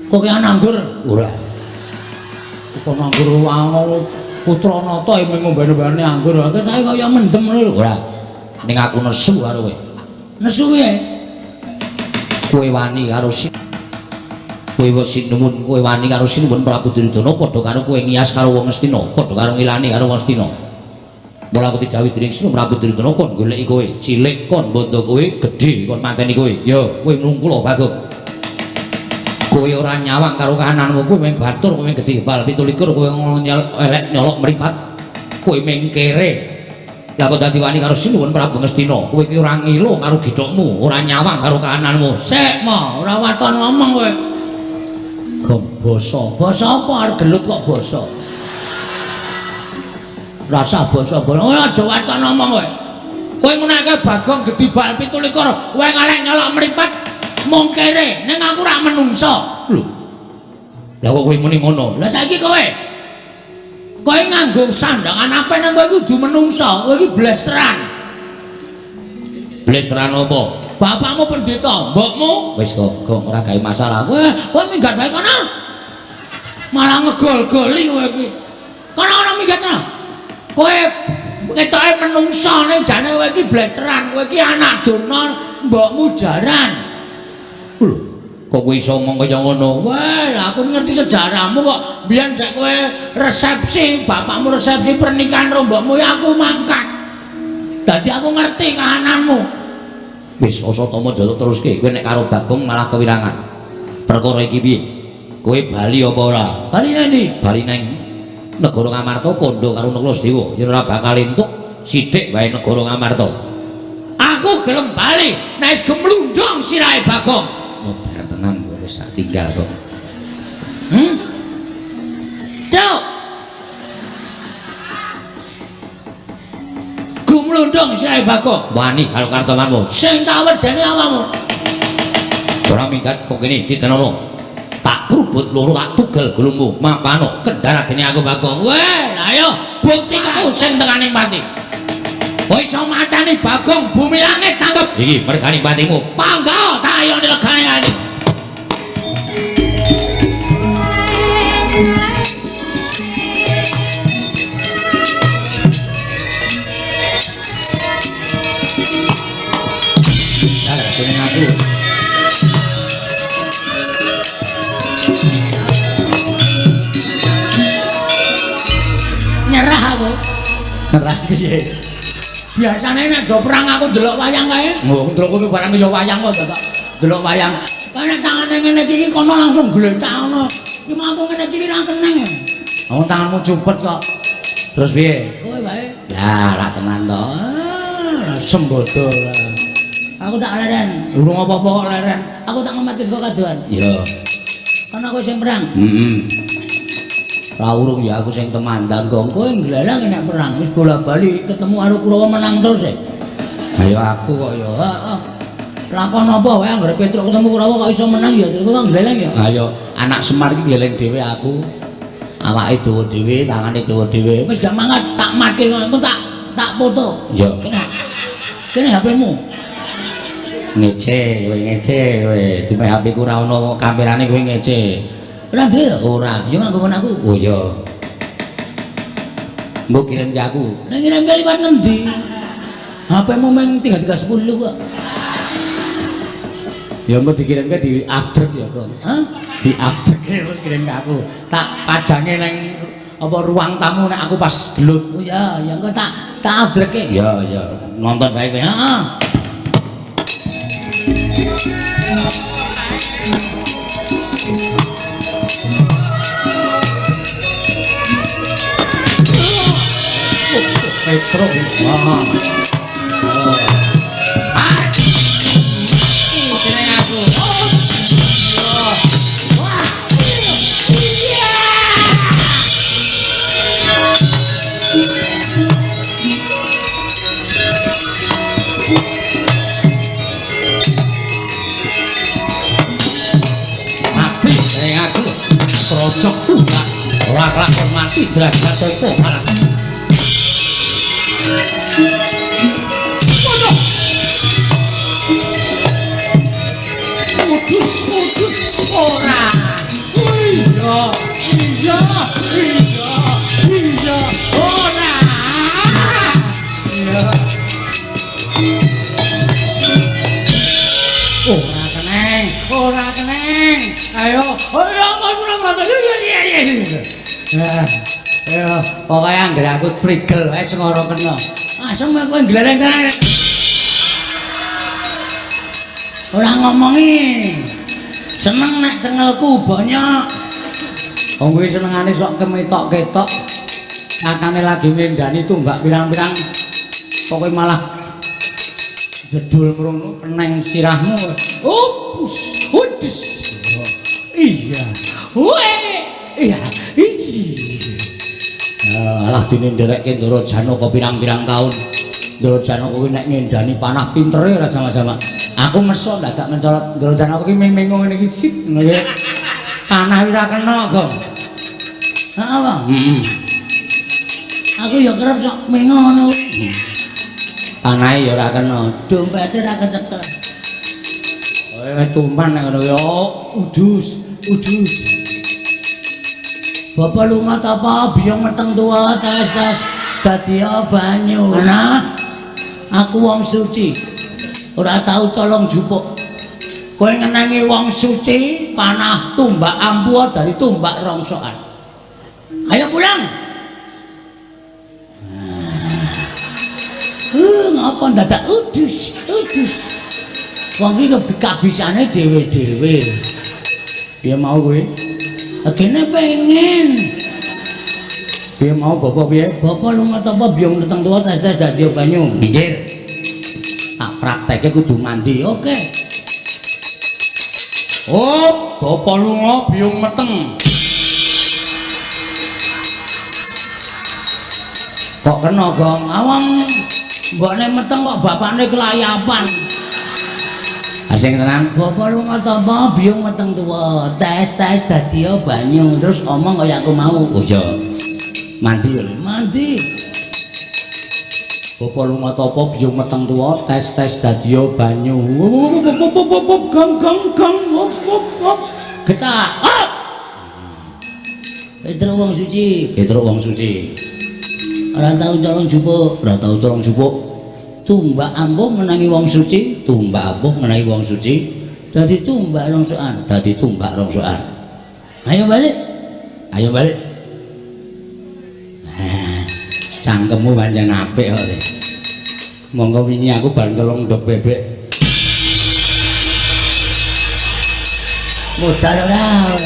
S1: Kok ki anggur? Ora. Kok anggur wae putra nata mung ngombane anggur. Kok sae kaya mendem lho. Ora. Ning aku nesu karo kowe. Nesu piye? Kowe wani karo kowe sinuwun, kowe wani karo sinuwun Prabu Duryudana padha karo kowe ngias karo wong Astina, padha karo ngilani karo wong Astina. Mula aku dijawi dening Sinu Prabu Duryudana kon goleki kowe, cilik kon bondo kowe, gedhe kon mateni kowe. Ya, kowe mlungkula Bagong. Kowe ora nyawang karo kahananmu, kowe mung batur, kowe mung gedhe bal 17, kowe elek nyolok mripat. Kowe mung kere. Lah kok dadi wani karo Sinuwun Prabu Ngastina, kowe iki ora ngilo karo githokmu, ora nyawang karo kahananmu. Sik mo, ora waton ngomong kowe. Gong. basa. Basa apa arep gelut kok basa? Rasa basa. Ora aja waton ngomong kowe. Kowe ngunake Bagong gedhi bal 17, kowe ngalek nyolok mripat mung kere, ning aku ora menungso. Lho. Lah kok kowe muni ngono? Lah saiki kowe nganggo sandangan apa nang kowe kudu menungso, kowe iki blesteran. Blesteran apa? Bapakmu pendeta, mbokmu wis gogong ora gawe masalah. Kowe minggat wae kono. Malah ngegol-goli kowe iki. Kono minggat kono. Kowe ketoke menungso ning jane kowe iki blesteran, kowe iki anak durna, mbokmu jaran. Lho, kok kowe iso ngomong kaya ngono? Wah, aku ngerti sejarahmu kok. Biyen nek kowe resepsi, bapakmu resepsi pernikahan karo mbokmu ya aku mangkat. Dadi aku ngerti kahananmu. Wis asa tama jalo teruske, kowe nek karo Bagong malah kewirangan. Perkara iki piye? Kowe bali apa ora? Bali nang ndi? Bali nang negara Ngamarta kondo karo Naklasdewa. Yen ora bakal entuk sithik wae negara Ngamarta. Aku gelem bali, nek wis gemlundung sirahe Bagong. Modar tenan kowe wis sak tinggal kok. Tok. Gumlundung sirahe Bagong. Wani karo kartomanmu. Sing tak wedeni awakmu. Ora minggat kok kene ditenono. Tak krubut loro tak tugel gulungmu. Mapano kendara dene aku Bagong. Weh, ayo buktiku sing tekaning pati. Kowe iso matani Bagong bumi langit tangkep. Iki mergane patimu. Panggal tak ayone legane ati. Nyerah aku. Nyerah piye? Biasane nek do perang aku ndelok wayang kae. Oh, ndelok kowe barang ya wayang kok dadak. Ndelok wayang. Kaya tangane ngene iki kono langsung gletak ngono. Iki mampu ngene iki ra keneng. Oh, tanganmu cupet kok. Terus piye? Kowe wae. Lah, ra tenan to. Sembodo lah. Aku tak leren. Urung apa-apa kok leren. Aku tak ngematke saka kadoan. Iya. Kan aku sing perang. Ra urung ya aku sing temandang gong. Kowe nglelang nek perang wis bola-bali ketemu karo Kurawa menang terus e. Ayo aku kok ya. Heeh. Lakon apa wae anggere Petruk ketemu Kurawa kok iso menang ya terus kok nglelang ya. Ayo anak Semar iki ngleleng dhewe aku. Awake dawa dhewe, tangane dawa dhewe. Wis gak mangat tak make ngono tak foto. Ya. Kene HP-mu. Ngece kowe. Dime HP ku ora ono kamerane kowe ngece. Ora duwe ora, yo nganggo aku. Oh iya. Mbok kirim ke aku. Nek kirim ke liwat ngendi? HP-mu meng 3310 kok. Ya engko dikirimke di after ya kok. Hah? Di after terus kirim ke aku. Tak pajange nang apa ruang tamu nek aku pas gelut. Oh iya, ya engko tak afterke. Ya, nonton bae kowe. Heeh. Petruk. Wah. Ini aku. Wah. Mati sing aku. Projok tunggal. Ora kelakon mati derajat teko malah. Udus ora. Iya ora. Iya. Ora keneng. Ayo. Ayo, pokoknya anggere aku frigel wae sengara kena. Asem kowe nglereng-nglereng. Ora ngomongi. Seneng nek cengelku banyak. Wong kuwi senengane sok kemetok-ketok. Kakane lagi ngendani tumbak pirang-pirang. Pokoke malah jedul mrono peneng sirahmu. Upus, udus. Iya. Iya. Alah dene nderekke Ndara Janaka pirang-pirang taun. Ndara Janaka kuwi nek ngendani panah pintere ra sama-sama. Aku meso dadak mencolot Ndara Janaka ki ming-ming ngene iki sik ngono ya. Panah ora kena, Gong. Heeh, Bang. Aku ya kerep sok ming ngono. Panahe ya ora kena, dompete ra kecekel. Kowe tuman nek ngono ya udus. Bapak lunga ta apa biyong meteng tuwa tes dadi banyu. Nah, aku wong suci. Ora tau colong jupuk. Kowe ngenengi wong suci panah tumbak ampuh dari tumbak rongsokan. Ayo pulang. Ngapa dadak udus. Wong iki kabisane dhewe-dhewe. Piye mau kowe? Agene pengen. Piye mau bapak piye? Bapak lunga ta apa biyong meteng tuwa tes dadi banyu. Pinggir. Tak praktekke kudu mandi, oke. Oh, bapak lunga biyong meteng. Kok kena, Gong? Awang mbokne meteng kok bapakne kelayapan. Asing tenan. Bapak lunga ta apa biyong meteng tuwa, tes dadi banyu, terus omong kaya aku mau. Oh iya. Mandi ya, mandi. Bapak lunga ta apa biyong meteng tuwa, tes dadi banyu. Gang. Kecak. Petruk wong suci. Ora tau colong jupuk. Tumbak ampuh menangi wong suci, dadi tumbak rongsokan. Ayo balik. Cangkemmu pancen apik kok. Monggo wingi aku bar tolong ndok bebek. Modal ora.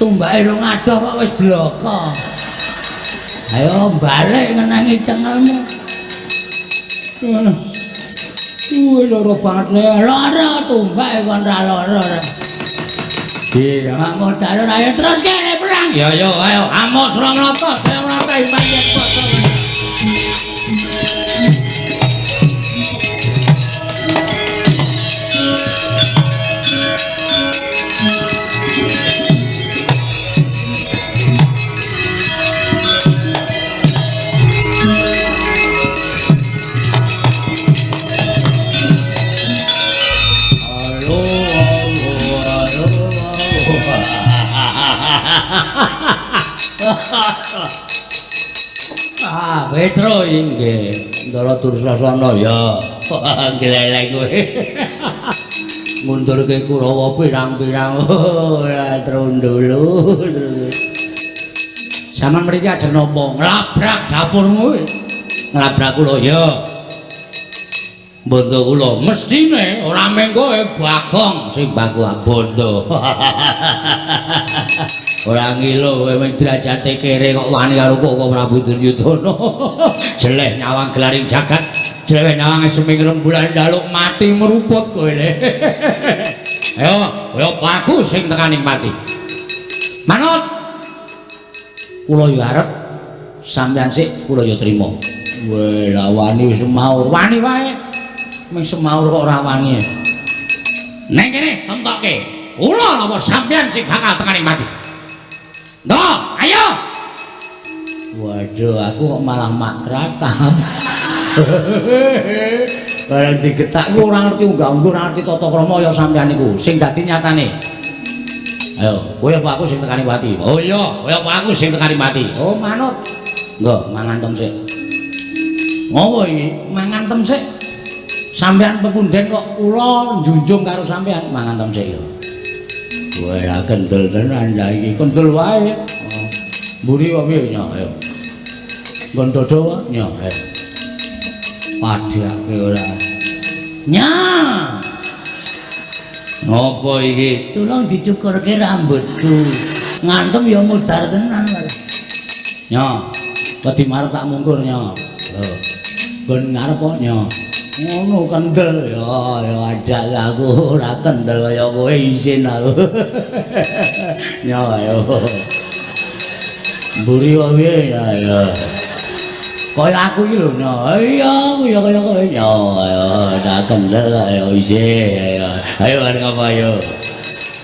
S1: Tumbake rong adoh kok wis bloko. Ayo balik ngenangi cengelmu. Loro banget le, lara tumbak kon ra lara. Iya, modal ora ayo terus kene perang. Ya yo ayo amos ora napa, ora imbang foto. Petro inggih Ndara Dursasana ya gleleng kowe mundurke Kurawa pirang-pirang ora trondolo sampean mriki ajeng napa nglabrak dapurmu nglabrak kula ya bondo kula mestine ora mengko Bagong sing baku bondo ora ngilo kowe derajate kere kok wani karo kok Prabu Duryudana jeleh nyawang gelaring jagat jeleh nyawang seming rembulan daluk mati meruput kowe le ayo kaya paku sing tekaning mati manut kula yo arep sampeyan sik kula yo trima weh la wani wis semaur wani wae mung semaur kok ora wani ning kene tentokke kula napa sampeyan sing bakal tekaning mati. No, ayo. Waduh, aku kok malah matratap. Barang digetak ku ora ngerti unggah-ungguh, ora ngerti tata krama ya sampeyan niku sing dadi nyatane. Ayo, kowe apa aku sing tekani mati? Oh iya, kowe apa aku sing tekani mati? Oh, manut. Nggo, mangan tem sik. Ngopo iki? Mangan tem sik. Sampeyan pepunden kok kula njunjung karo sampeyan mangan tem sik ya. Kowe ra kendel tenan ya iki, kendel wae. Mburi kok piye nya ayo. Nggon dodo wae nya ayo. Padhake ora. Nya. Ngopo iki? Tulung dicukurke rambutku. Ngantem ya mudar tenan. Nya, wedi marep tak mungkur nya. Lho. Nggon ngarep kok nya. Ngono kendel ya ada aku ora kendel kaya kowe isin aku. Ya yo. Mburi wae ya. Kaya aku iki lho, iya aku ya kaya kowe. Ya ora kendel kaya isin. Ayo arep apa yo.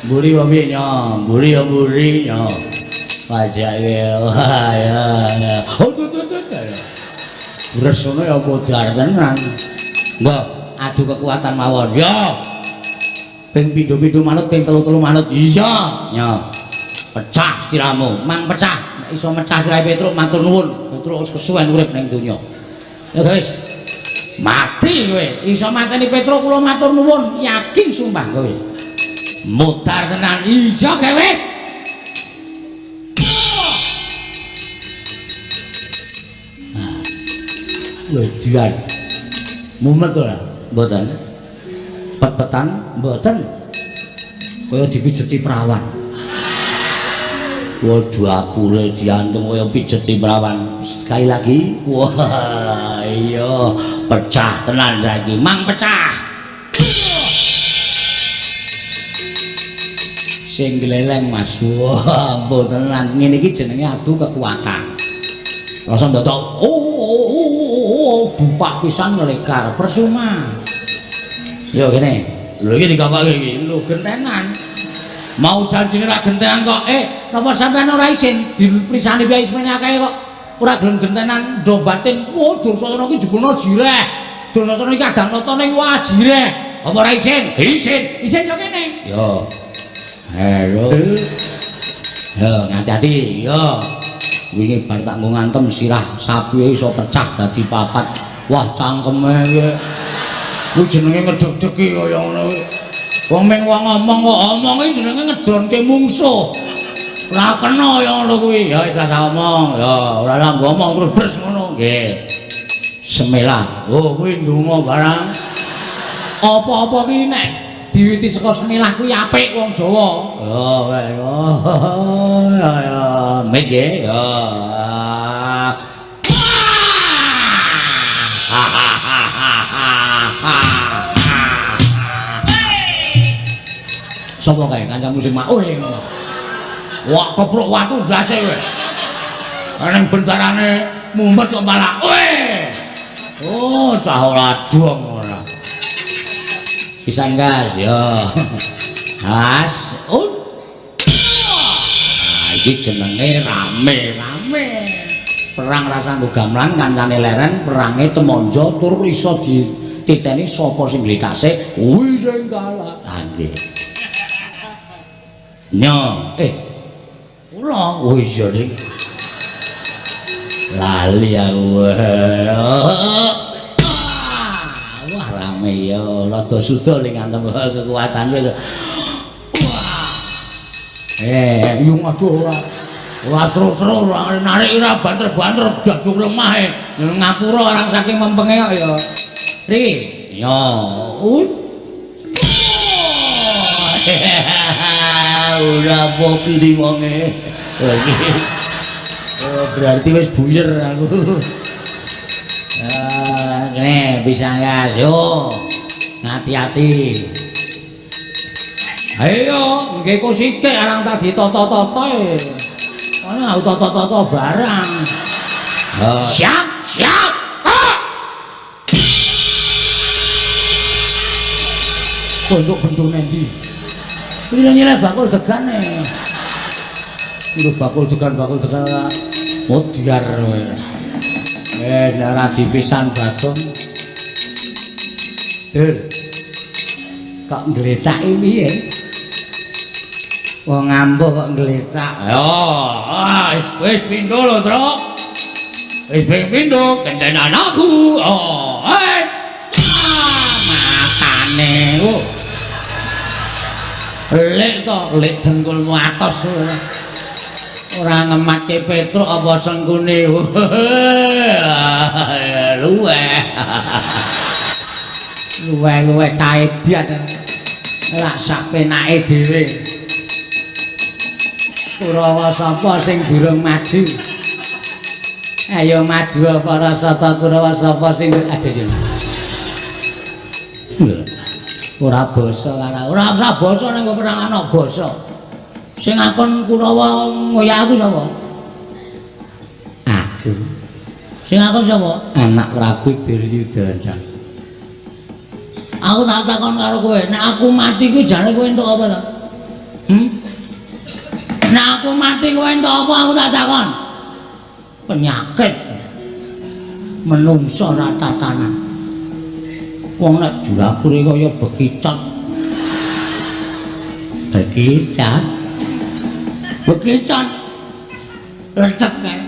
S1: Mburi wae nya, mburi ya mburi nya. Pajak ya. Oh tuh. Resono ya modar tenan. Mbok, adu kekuatan mawon. Yo. Ping pindho-pindho manut, ping telu-telu manut. Iya. Ya. Pecah siramu, mang pecah. Nek iso mecah sirahe Petruk matur nuwun. Petruk wis kesuwen urip ning donya. Ya guys. Mati kowe. Iso mateni Petruk kula matur nuwun, yakin sumpah kowe. Modar tenan. Iya kowe wis. Wejian mumet ora mboten pet-petan mboten kaya dipijeti perawan waduh akure diantung kaya pijeti perawan sekali lagi wah iya pecah tenan saiki mang pecah sing gleleng Mas wah mboten tenan ngene iki jenenge adu kekuatan rasa ndotok bupak pisan lekar percuma yo kene lho iki dikapake iki lho gentenan mau janjine ra gentenan kok napa sampean ora isin diprisani piye ismene akeh kok ora gelem gentenan ndo batin Dursasana iki jebulno jireh Dursasana iki kadang nata ning wah jireh apa ora isin isin yo kene yo halo yo ngati-ati yo wingi bar tak nggo ngantem sirah sapi iso pecah dadi papat. Wah cangkeme kuwi jenenge ngedeg-degi kaya ngono. Wong ming wong ngomong kok omong iki jenenge ngedonke mungsuh. Ora kena ya ngono kuwi. Ya wis rasa omong. Ya ora lah ngomong terus bres ngono. Nggih. Semelah. Oh kuwi ndonga barang. Apa-apa ki nek diwiti saka semelah kuwi apik wong Jawa. Ya mek nggih ya. Sapa kae kancamu sing mak wah kepruk watu ndase kowe nang bentarane mumet kok malah oh cah ora dong ora pisan gas yo has iki jenenge rame-rame perang rasa nggo gamelan kancane leren perange temonjo tur iso dititeni sapa sing glitase kuwi sing kalah nggih nyo kula oh iya ning lali aku wah rame ya rada suda ning antem kekuatan wis wah yung aduh ora seru-seru narik ora banter-banter dadung lemah ngapura orang saking mempenge kok ya Ri yo ora pondi wonge iki berarti wis buyer aku kene bisa gas yo hati-hati ayo nggih kok sithik arang tak ditata-tata ana tata-tata barang siap untuk bendung nanti ini bakul degan udah bakul degan modiar darah dipisan batung kok ngeletak ini ya wong ngambo kok ngeletak wis pindho lho Truk wis pindho kentenan aku matane lek to lek dengkulmu atos ora ngematke Petruk apa sengkune luwe cahe diat lak sak penake dhewe Kurawa sapa sing durung maju ayo maju para sata Kurawa sapa sing ada jeneng Ora basa karo. Ora usah basa ning perang ana basa. Sing ngakon Kurawa ngoyak aku sapa? Aku. Sing ngakon sapa? Anak Prabu Duryudana. Aku tak takon karo kowe, nek aku mati ku jane kowe entuk apa to? Nek aku mati kowe entuk apa aku tak takon? Penyakit. Menungso ra tatanan. Wong nek juragure kaya bekicot. Bekicot. Bekicot. Lecek kae.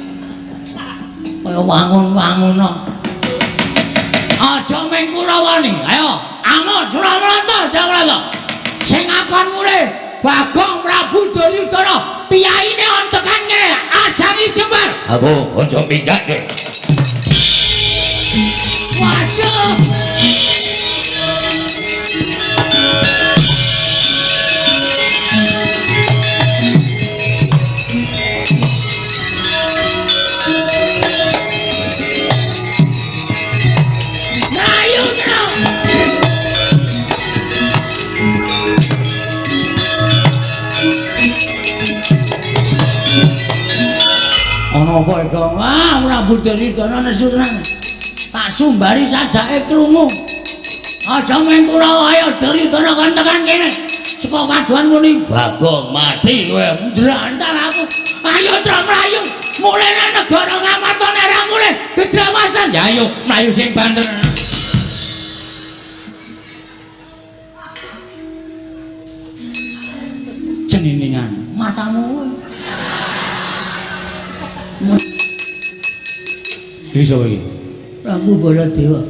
S1: Kaya wangun-wanguno. Aja meng Kurawani. Ayo, ango Suramarta, Jagrata. Sing ngakon mulih Bagong Prabu Duryudana, piyaine on tekan kene, ajangi jembar. Aku aja minggat. Waduh. Ana apa iki? Wah, Prabu Duryudana nesu tenan. Tak sumbari sajake krungu. Aja meng Kurawa ayo Duryudana kon tekan kene. Saka kaduan muni Bagong mati kowe ndrantal aku. Ayo Tra mlayu. Mulene negara Ngamarta nek ora mulih gedhawasan. Ya ayo mlayu sing banter. Ceniningan matamu. Iki sapa iki? Prabu Baladewa.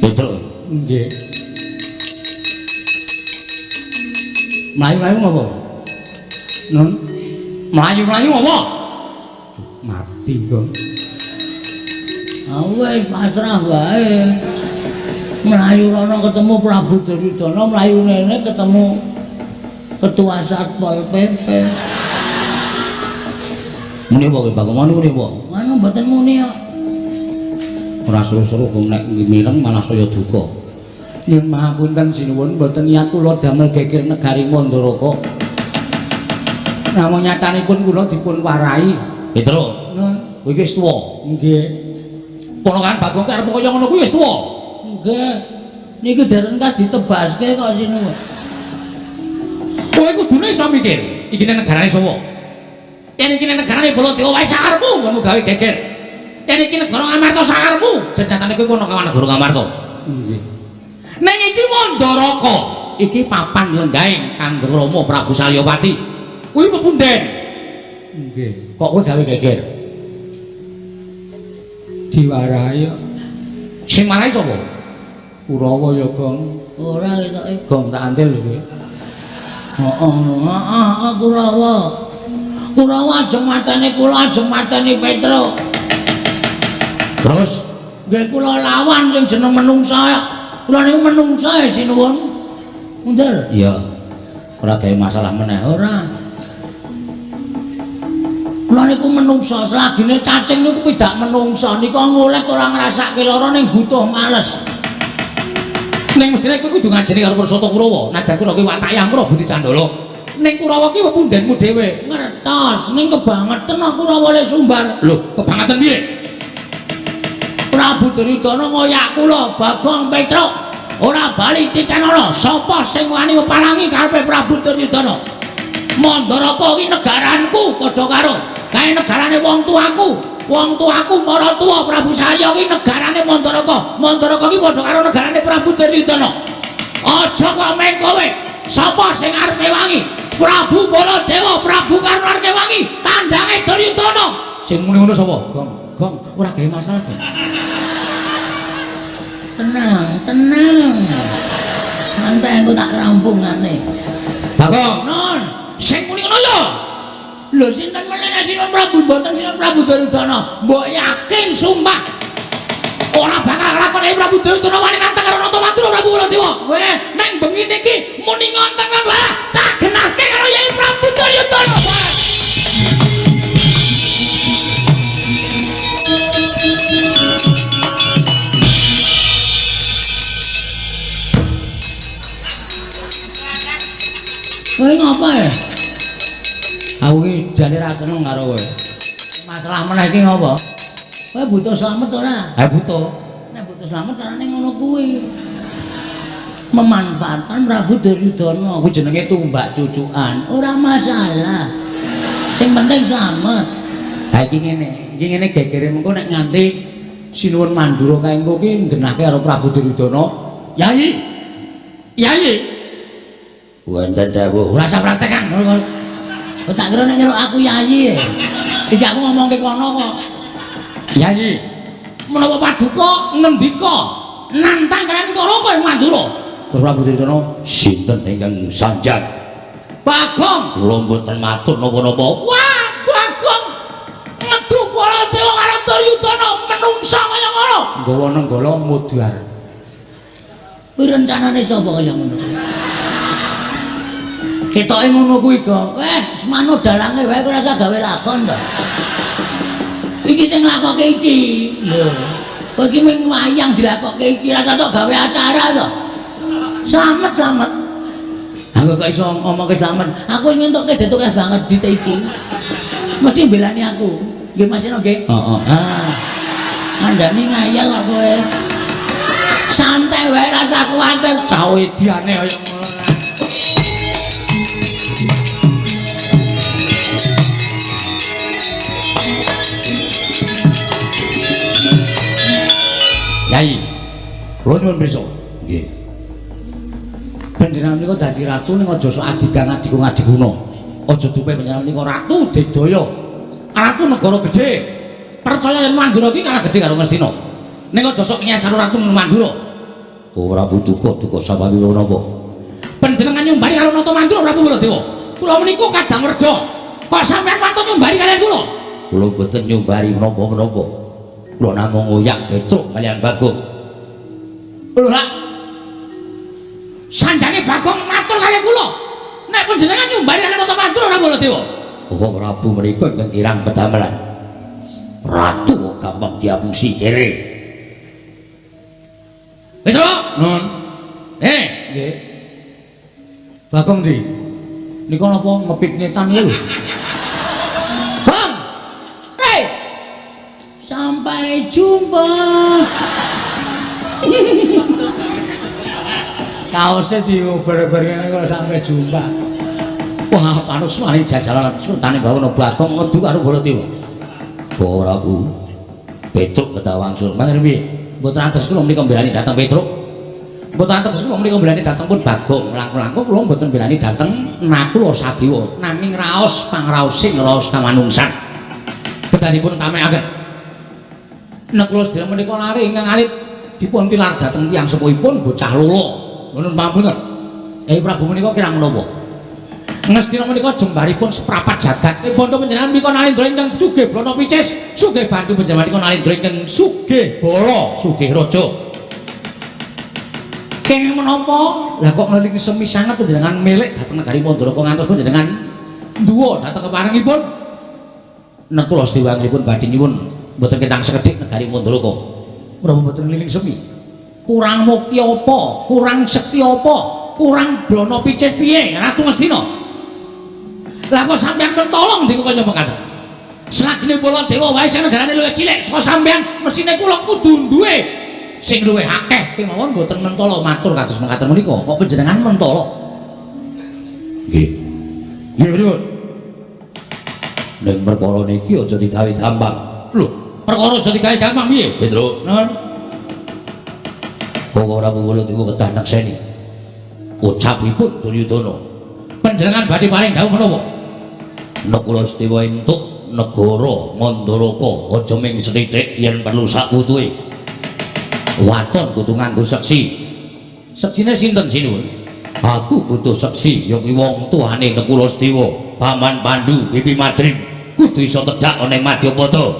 S1: Betul. Nggih. Mlayu-mlayu ngopo? Nun. Mlayu-mlayu ngopo? Mati kok. Wis pasrah wae. Mlayu rono ketemu Prabu Duryudana, mlayu nene ketemu Ketua Satpol PP. Muni apa ki Bagong? Muni apa? Manu mboten muni kok. Ora seru-seru kok nek mireng malah saya duka. Nyuwun mahapunten sinuwun mboten niat kula damel geger negari Mandaraka. Namung nyatanipun kula dipun warai. Petro. Nun, kowe iki wis tuwa. Nggih. Ponakan Bagong karep kaya ngono kuwi wis tuwa. Nggih. Niki dereng kas ditebaske kok sinuwun. Kowe kudune iso mikir, iki negarane sapa? Yen iki negarane Baladewa wae sakarepmu ngono gawe geger. Yen iki negara Ngamarta sakarepmu, jenengane kowe ana kawan negara Ngamarta. Nggih. Ning iki Mandaraka, iki papan lenggahing Kanjeng Rama Prabu Salyawati. Kuwi pepunden. Nggih. Kok kowe gawe geger? Diwarai kok. Sing marai sapa? Kurawa ya, Gong. Ora ketoke Gong tak antil lho kowe. Heeh, Kurawa. Kurawa ajeng mateni kula, ajeng mateni Petro. Terus nggih kula lawan sing jeneng menungsa. Kula niku menungsa sinuwun. Mundur. Iya. Ora gawe masalah meneh. Ora. Kula niku menungsa, selagine cacing niku pidak menungsa. Nika ngulet ora ngrasake lara ning butuh males. Ning mestine kowe kudu ngajeni karo Pursata Kurawa. Nadha kula ki watake Amra Buti Candala. Ning Kurawa ki pepundenmu dhewe. Ngertos, ning kebangetan Kurawa le sumbar. Lho, kebangetan piye? Prabu Duryudana ngoyak kula, Bagong Petro. Ora bali tikenana. Sapa sing wani mepalangi karepe Prabu Duryudana? Mandaraka ki negaranku padha karo kae negarane wong tuaku. Wong tuaku Maratuwa Prabu Salya ki negarane Mandaraka. Mandaraka ki padha karo negarane Prabu Duryudana. Aja kok meng kowe. Sapa sing arep wangi? Prabu Baladewa, Prabu Karna Kewangi, tandange Duryudana. Sing muni ngono sapa? Gong, ora gawe masalah, Gong. Tenang. Santai aku tak rampungane. Bagong, non, sing muni ngono lho. Lho sinten meneh Sinten Prabu mboten Sinten Prabu Duryudana. Mbok yakin sumpah ora bakal lakoni Prabu Duryudana wani nantang karo Natamantura Prabu Baladewa. Weh, nang bengi niki muni ngonteng lho. Tak genahke karo Yai Prabu Duryudana. Kowe ngopo ya? Aku iki jane ra seneng karo kowe. Masalah meneh iki ngopo? Kowe butuh slamet ora? Ha butuh. Nek butuh slamet carane ngono kuwi. Memanfaatkan Prabu Duryudana kuwi jenenge tumbak cucukan. Ora masalah. Sing penting slamet. Ha iki ngene gegere mengko nek nganti sinuwun Mandura kae engko ki nggenahke karo Prabu Duryudana. Yayi. Yayi. Wonten dawuh. Ora usah praktekan. Kok tak kira nek nyeluk aku yayi. Iki aku ngomongke kono kok. Yayi. Menawa paduka ngendika nantang kalian karo kowe Mandura. Terus Prabu Duryudana sinten ingkang sanjang? Bagong. Kula mboten matur napa-napa. Wah, Bagong. Ngedu para dewa karo Duryudana menungsa kaya ngono. Nggawa nenggala mudhar. Kuwi rencanane sapa kaya ngono? Ketoke ngono kuwi kok. Semano dalange wae ora usah gawe lakon to. Iki sing nglakoke iki. Lho. Kowe iki mung wayang dilakoke iki rasa tok gawe acara to. Slamet. Aku kok iso ngomongke slamet. Aku wis ngentukke detuke banget dit iki. Mesti mbelani aku. Nggih Mas Eno nggih? Heeh. Andane ngayal kok kowe. Santai wae rasa kuwatir. Cah ediane kaya ngono. Yai, kula nyuwun pirsa. Nggih. Panjenengan menika dadi ratu ning aja sok adigang adiguna. Aja dupe panjenengan menika ratu Dedaya. Ratu negara gedhe. Percaya yen Mandura iki kalah gedhe karo Ngastina. Ning aja sok nyes karo ratu Mandura. Ora butuh sabawi napa. Panjenengan nyumbari karo Nata Mandura Prabu Baladewa. Kula menika kadang werja. Kok sampeyan wantun nyumbari kalian kula? Kula boten nyumbari menapa-menapa. Kula namung ngoyak Petruk kalian Bagong. Lho lak. Sanjane Bagong matur kalian kula. Nek panjenengan nyumbari kalian Nata Mandura Prabu Baladewa. Oh Prabu menika ingkang kirang pedamelan. Ratu gampang diapusi kere. Petruk, nun. Nggih. Bagong ndi? Nika napa ngepit ngetan lho. Bang. Sampai jumpa. Kaosnya diuber-uber ngene kok sampai jumpa. Wah, panus mari jajalan sultane bawono Bagong ngedu karo Baladewa. Oh Prabu. Petruk kedah wangsul. Mangke piye? Mboten atos kula menika mbelani dhateng Petruk. Mboten atos kula menika mbelani dhateng pun Bagong. Langkung-langkung kula mboten mbelani dhateng Nakula Sadewa. Nanging raos pangraosing raos kamanungsan. Kedanipun tamekaken. Nakula Sadewa menika lare ingkang alit dipun tilar dhateng tiyang sepuhipun bocah lolo. Nuwun pampunten. Prabu menika kirang menapa? Ngastina menika jembaripun seprapat jagat. Bondo panjenengan menika nalindra ingkang sugih Brana Picis, sugih bantu panjenengan menika nalindra ingkang sugih Bala, sugih raja. Kenging menapa? Lah kok ngelingi semi sanget panjenengan milik dhateng negari Pandharaka ngantos panjenengan duwa dhateng keparengipun. Nakula Sadewa ngripun badhe nyuwun mboten ketang sekedhik negari Pandharaka. Menapa mboten ngelingi semi? Kurang mukti apa? Kurang sekti apa? Kurang Brana Picis piye? Ratu Ngastina. Lah kok sampeyan mentolong ndika kaya mekaten. Selagine Baladewa wae sing negarane luwih cilik saka sampeyan, mesine kula kudu duwe sing luwih akeh kemawon mboten mentolo matur kados mekaten menika. Kok panjenengan mentolo? Nggih. Nggih, pripun? Ning perkara niki aja digawe gampang. Lho, perkara aja digawe gampang piye, Petruk? Nun. Kok ora Baladewa kedah nekseni. Ucapipun Duryudana. Panjenengan badhe paring dawuh menapa? Nakula Sadewa entuk negara Mandaraka aja ming sethithik yen perlu sak wutuhe. Waton kudu nganggo seksi. Seksine sinten sinuwun? Aku butuh seksi ya kuwi wong tuane Nakula Sadewa, Paman Pandhu, Bibi Madrim. Kudu iso tedhak ana ing Madyapada.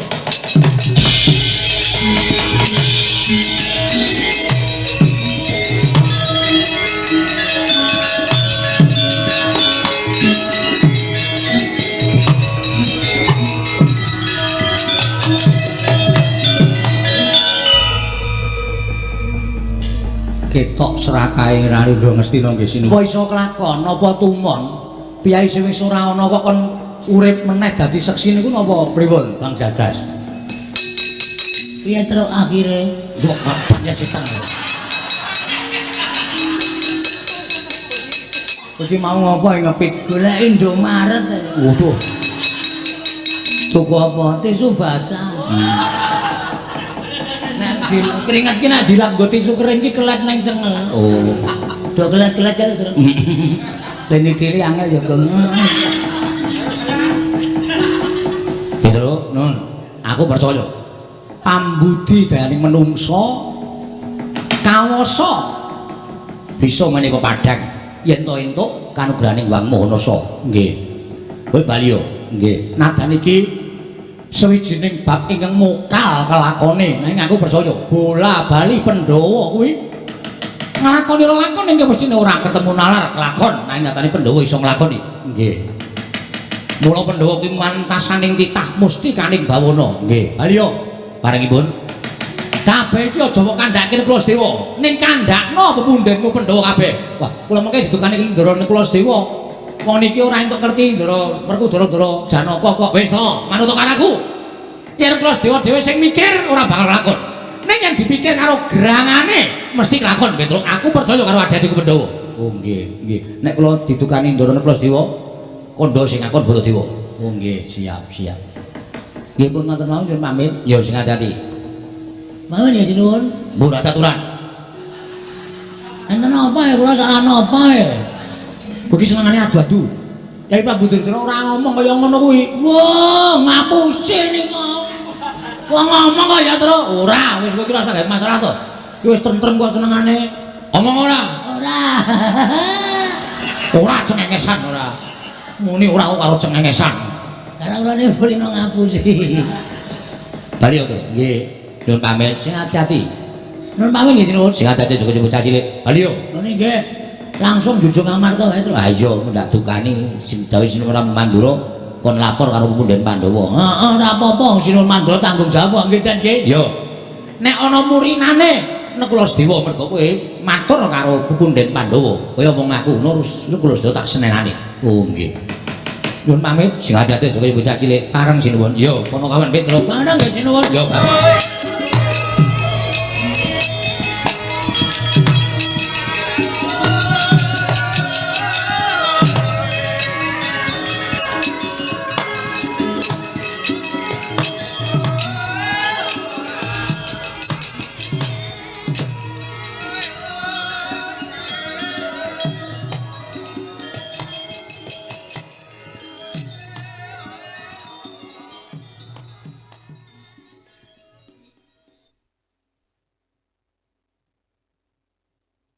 S1: Ketok serakahe Ralindra Ngastina nggih sinuwun. Apa iso kelakon apa tumon? piyai sing wis ora ana kok kon urip meneh dadi seksi niku napa pripun Bang Jagas?
S4: Piye terus akhire?
S1: Yo pancen setan. Iki mau ngopo ngepit?
S4: Golek Indomaret.
S1: Waduh.
S4: Tuku apa? Tisu basah.
S1: Nek keringat ki nek dilap nggo tisu kering ki kelet nang cengel.
S4: Oh. Do kelet-kelet karo terus.
S1: Leni diri angel ya, Gong. Gitu, Nun. Aku percaya. Pambudi dayaning menungso kawasa bisa menika padhang yen to entuk kanugrahaning Wang Mahanasa. Nggih. Kowe bali yo. Nggih. Nadan iki sawijining bab ingkang mokal kelakone. Nanging aku percaya bola bali Pandhawa kuwi nglakoni lelakon ning mestine ora ketemu nalar kelakon. Nanging nyatane Pandhawa iso nglakoni. Nggih. Mula Pandhawa kuwi mantasaning titah musti kaning bawana. Nggih. Bali yo. Parengipun kabeh iki aja kok kandhake Kula Sedewa ning kandhakno pepundhenmu Pandhawa kabeh. Wah, kula mengke didukani Ndara Kula Sedewa. Wong niki ora entuk ngerti Ndara Werkudara Janaka kok. Wis to, manut karaku. Yen Kula Sedewa dhewe sing mikir ora bakal lakon. Ning yen dipikir karo gerangane mesti lakon, Petruk. Aku percaya karo adatiku Pandhawa. Oh nggih, nggih. Nek kula didukani Ndara Kula Sedewa, kandha sing ngakon Baladewa. Oh nggih, siap. Nggih pun ngoten mawon nyuwun pamit. Ya sing ati-ati.
S4: Mawon ya sinuwun.
S1: Mbok aturan.
S4: Enten apa ya kula salah napa ya?
S1: Kuwi senengane adu-adu. Yai Prabu Duryudana ora ngomong kaya ngono kuwi.
S4: Wah, ngapusi niku.
S1: Wong ngomong kaya terus ora, wis kowe iki ora usah gawe masalah to. Ki wis tentrem kok senengane. Omong ora.
S4: Ora.
S1: Ora cengengesan ora. Muni ora karo cengengesan.
S4: Kalau kula niku kulino ngapusi.
S1: Bali yo to. Nggih. Nyuwun pamit. Sing ati-ati.
S4: Nun pamit nggih sinuwun.
S1: Sing ati-ati aja bocah cilik. Bali yo.
S4: Nun nggih. Langsung jujug kamar to wae terus.
S1: Ah iya, ndak dukani sing dawuh Sinuwun Mandura kon lapor karo Pepundhen Pandhawa.
S4: Heeh, ora apa-apa Sinuwun Mandura tanggung jawab nggih Den nggih.
S1: Yo. Nek ana murinane nek Kula Sedewa mergo kowe matur karo Pepundhen Pandhawa, kaya wong aku ngono terus Kula Sedewa tak senenane. Oh nggih. Nyuwun pamit, sing ati-ati aja kaya bocah cilik. Pareng Sinuwun. Yo, kono kawan Petruk.
S4: Pareng nggih sinuwun.
S1: Yo, Pak.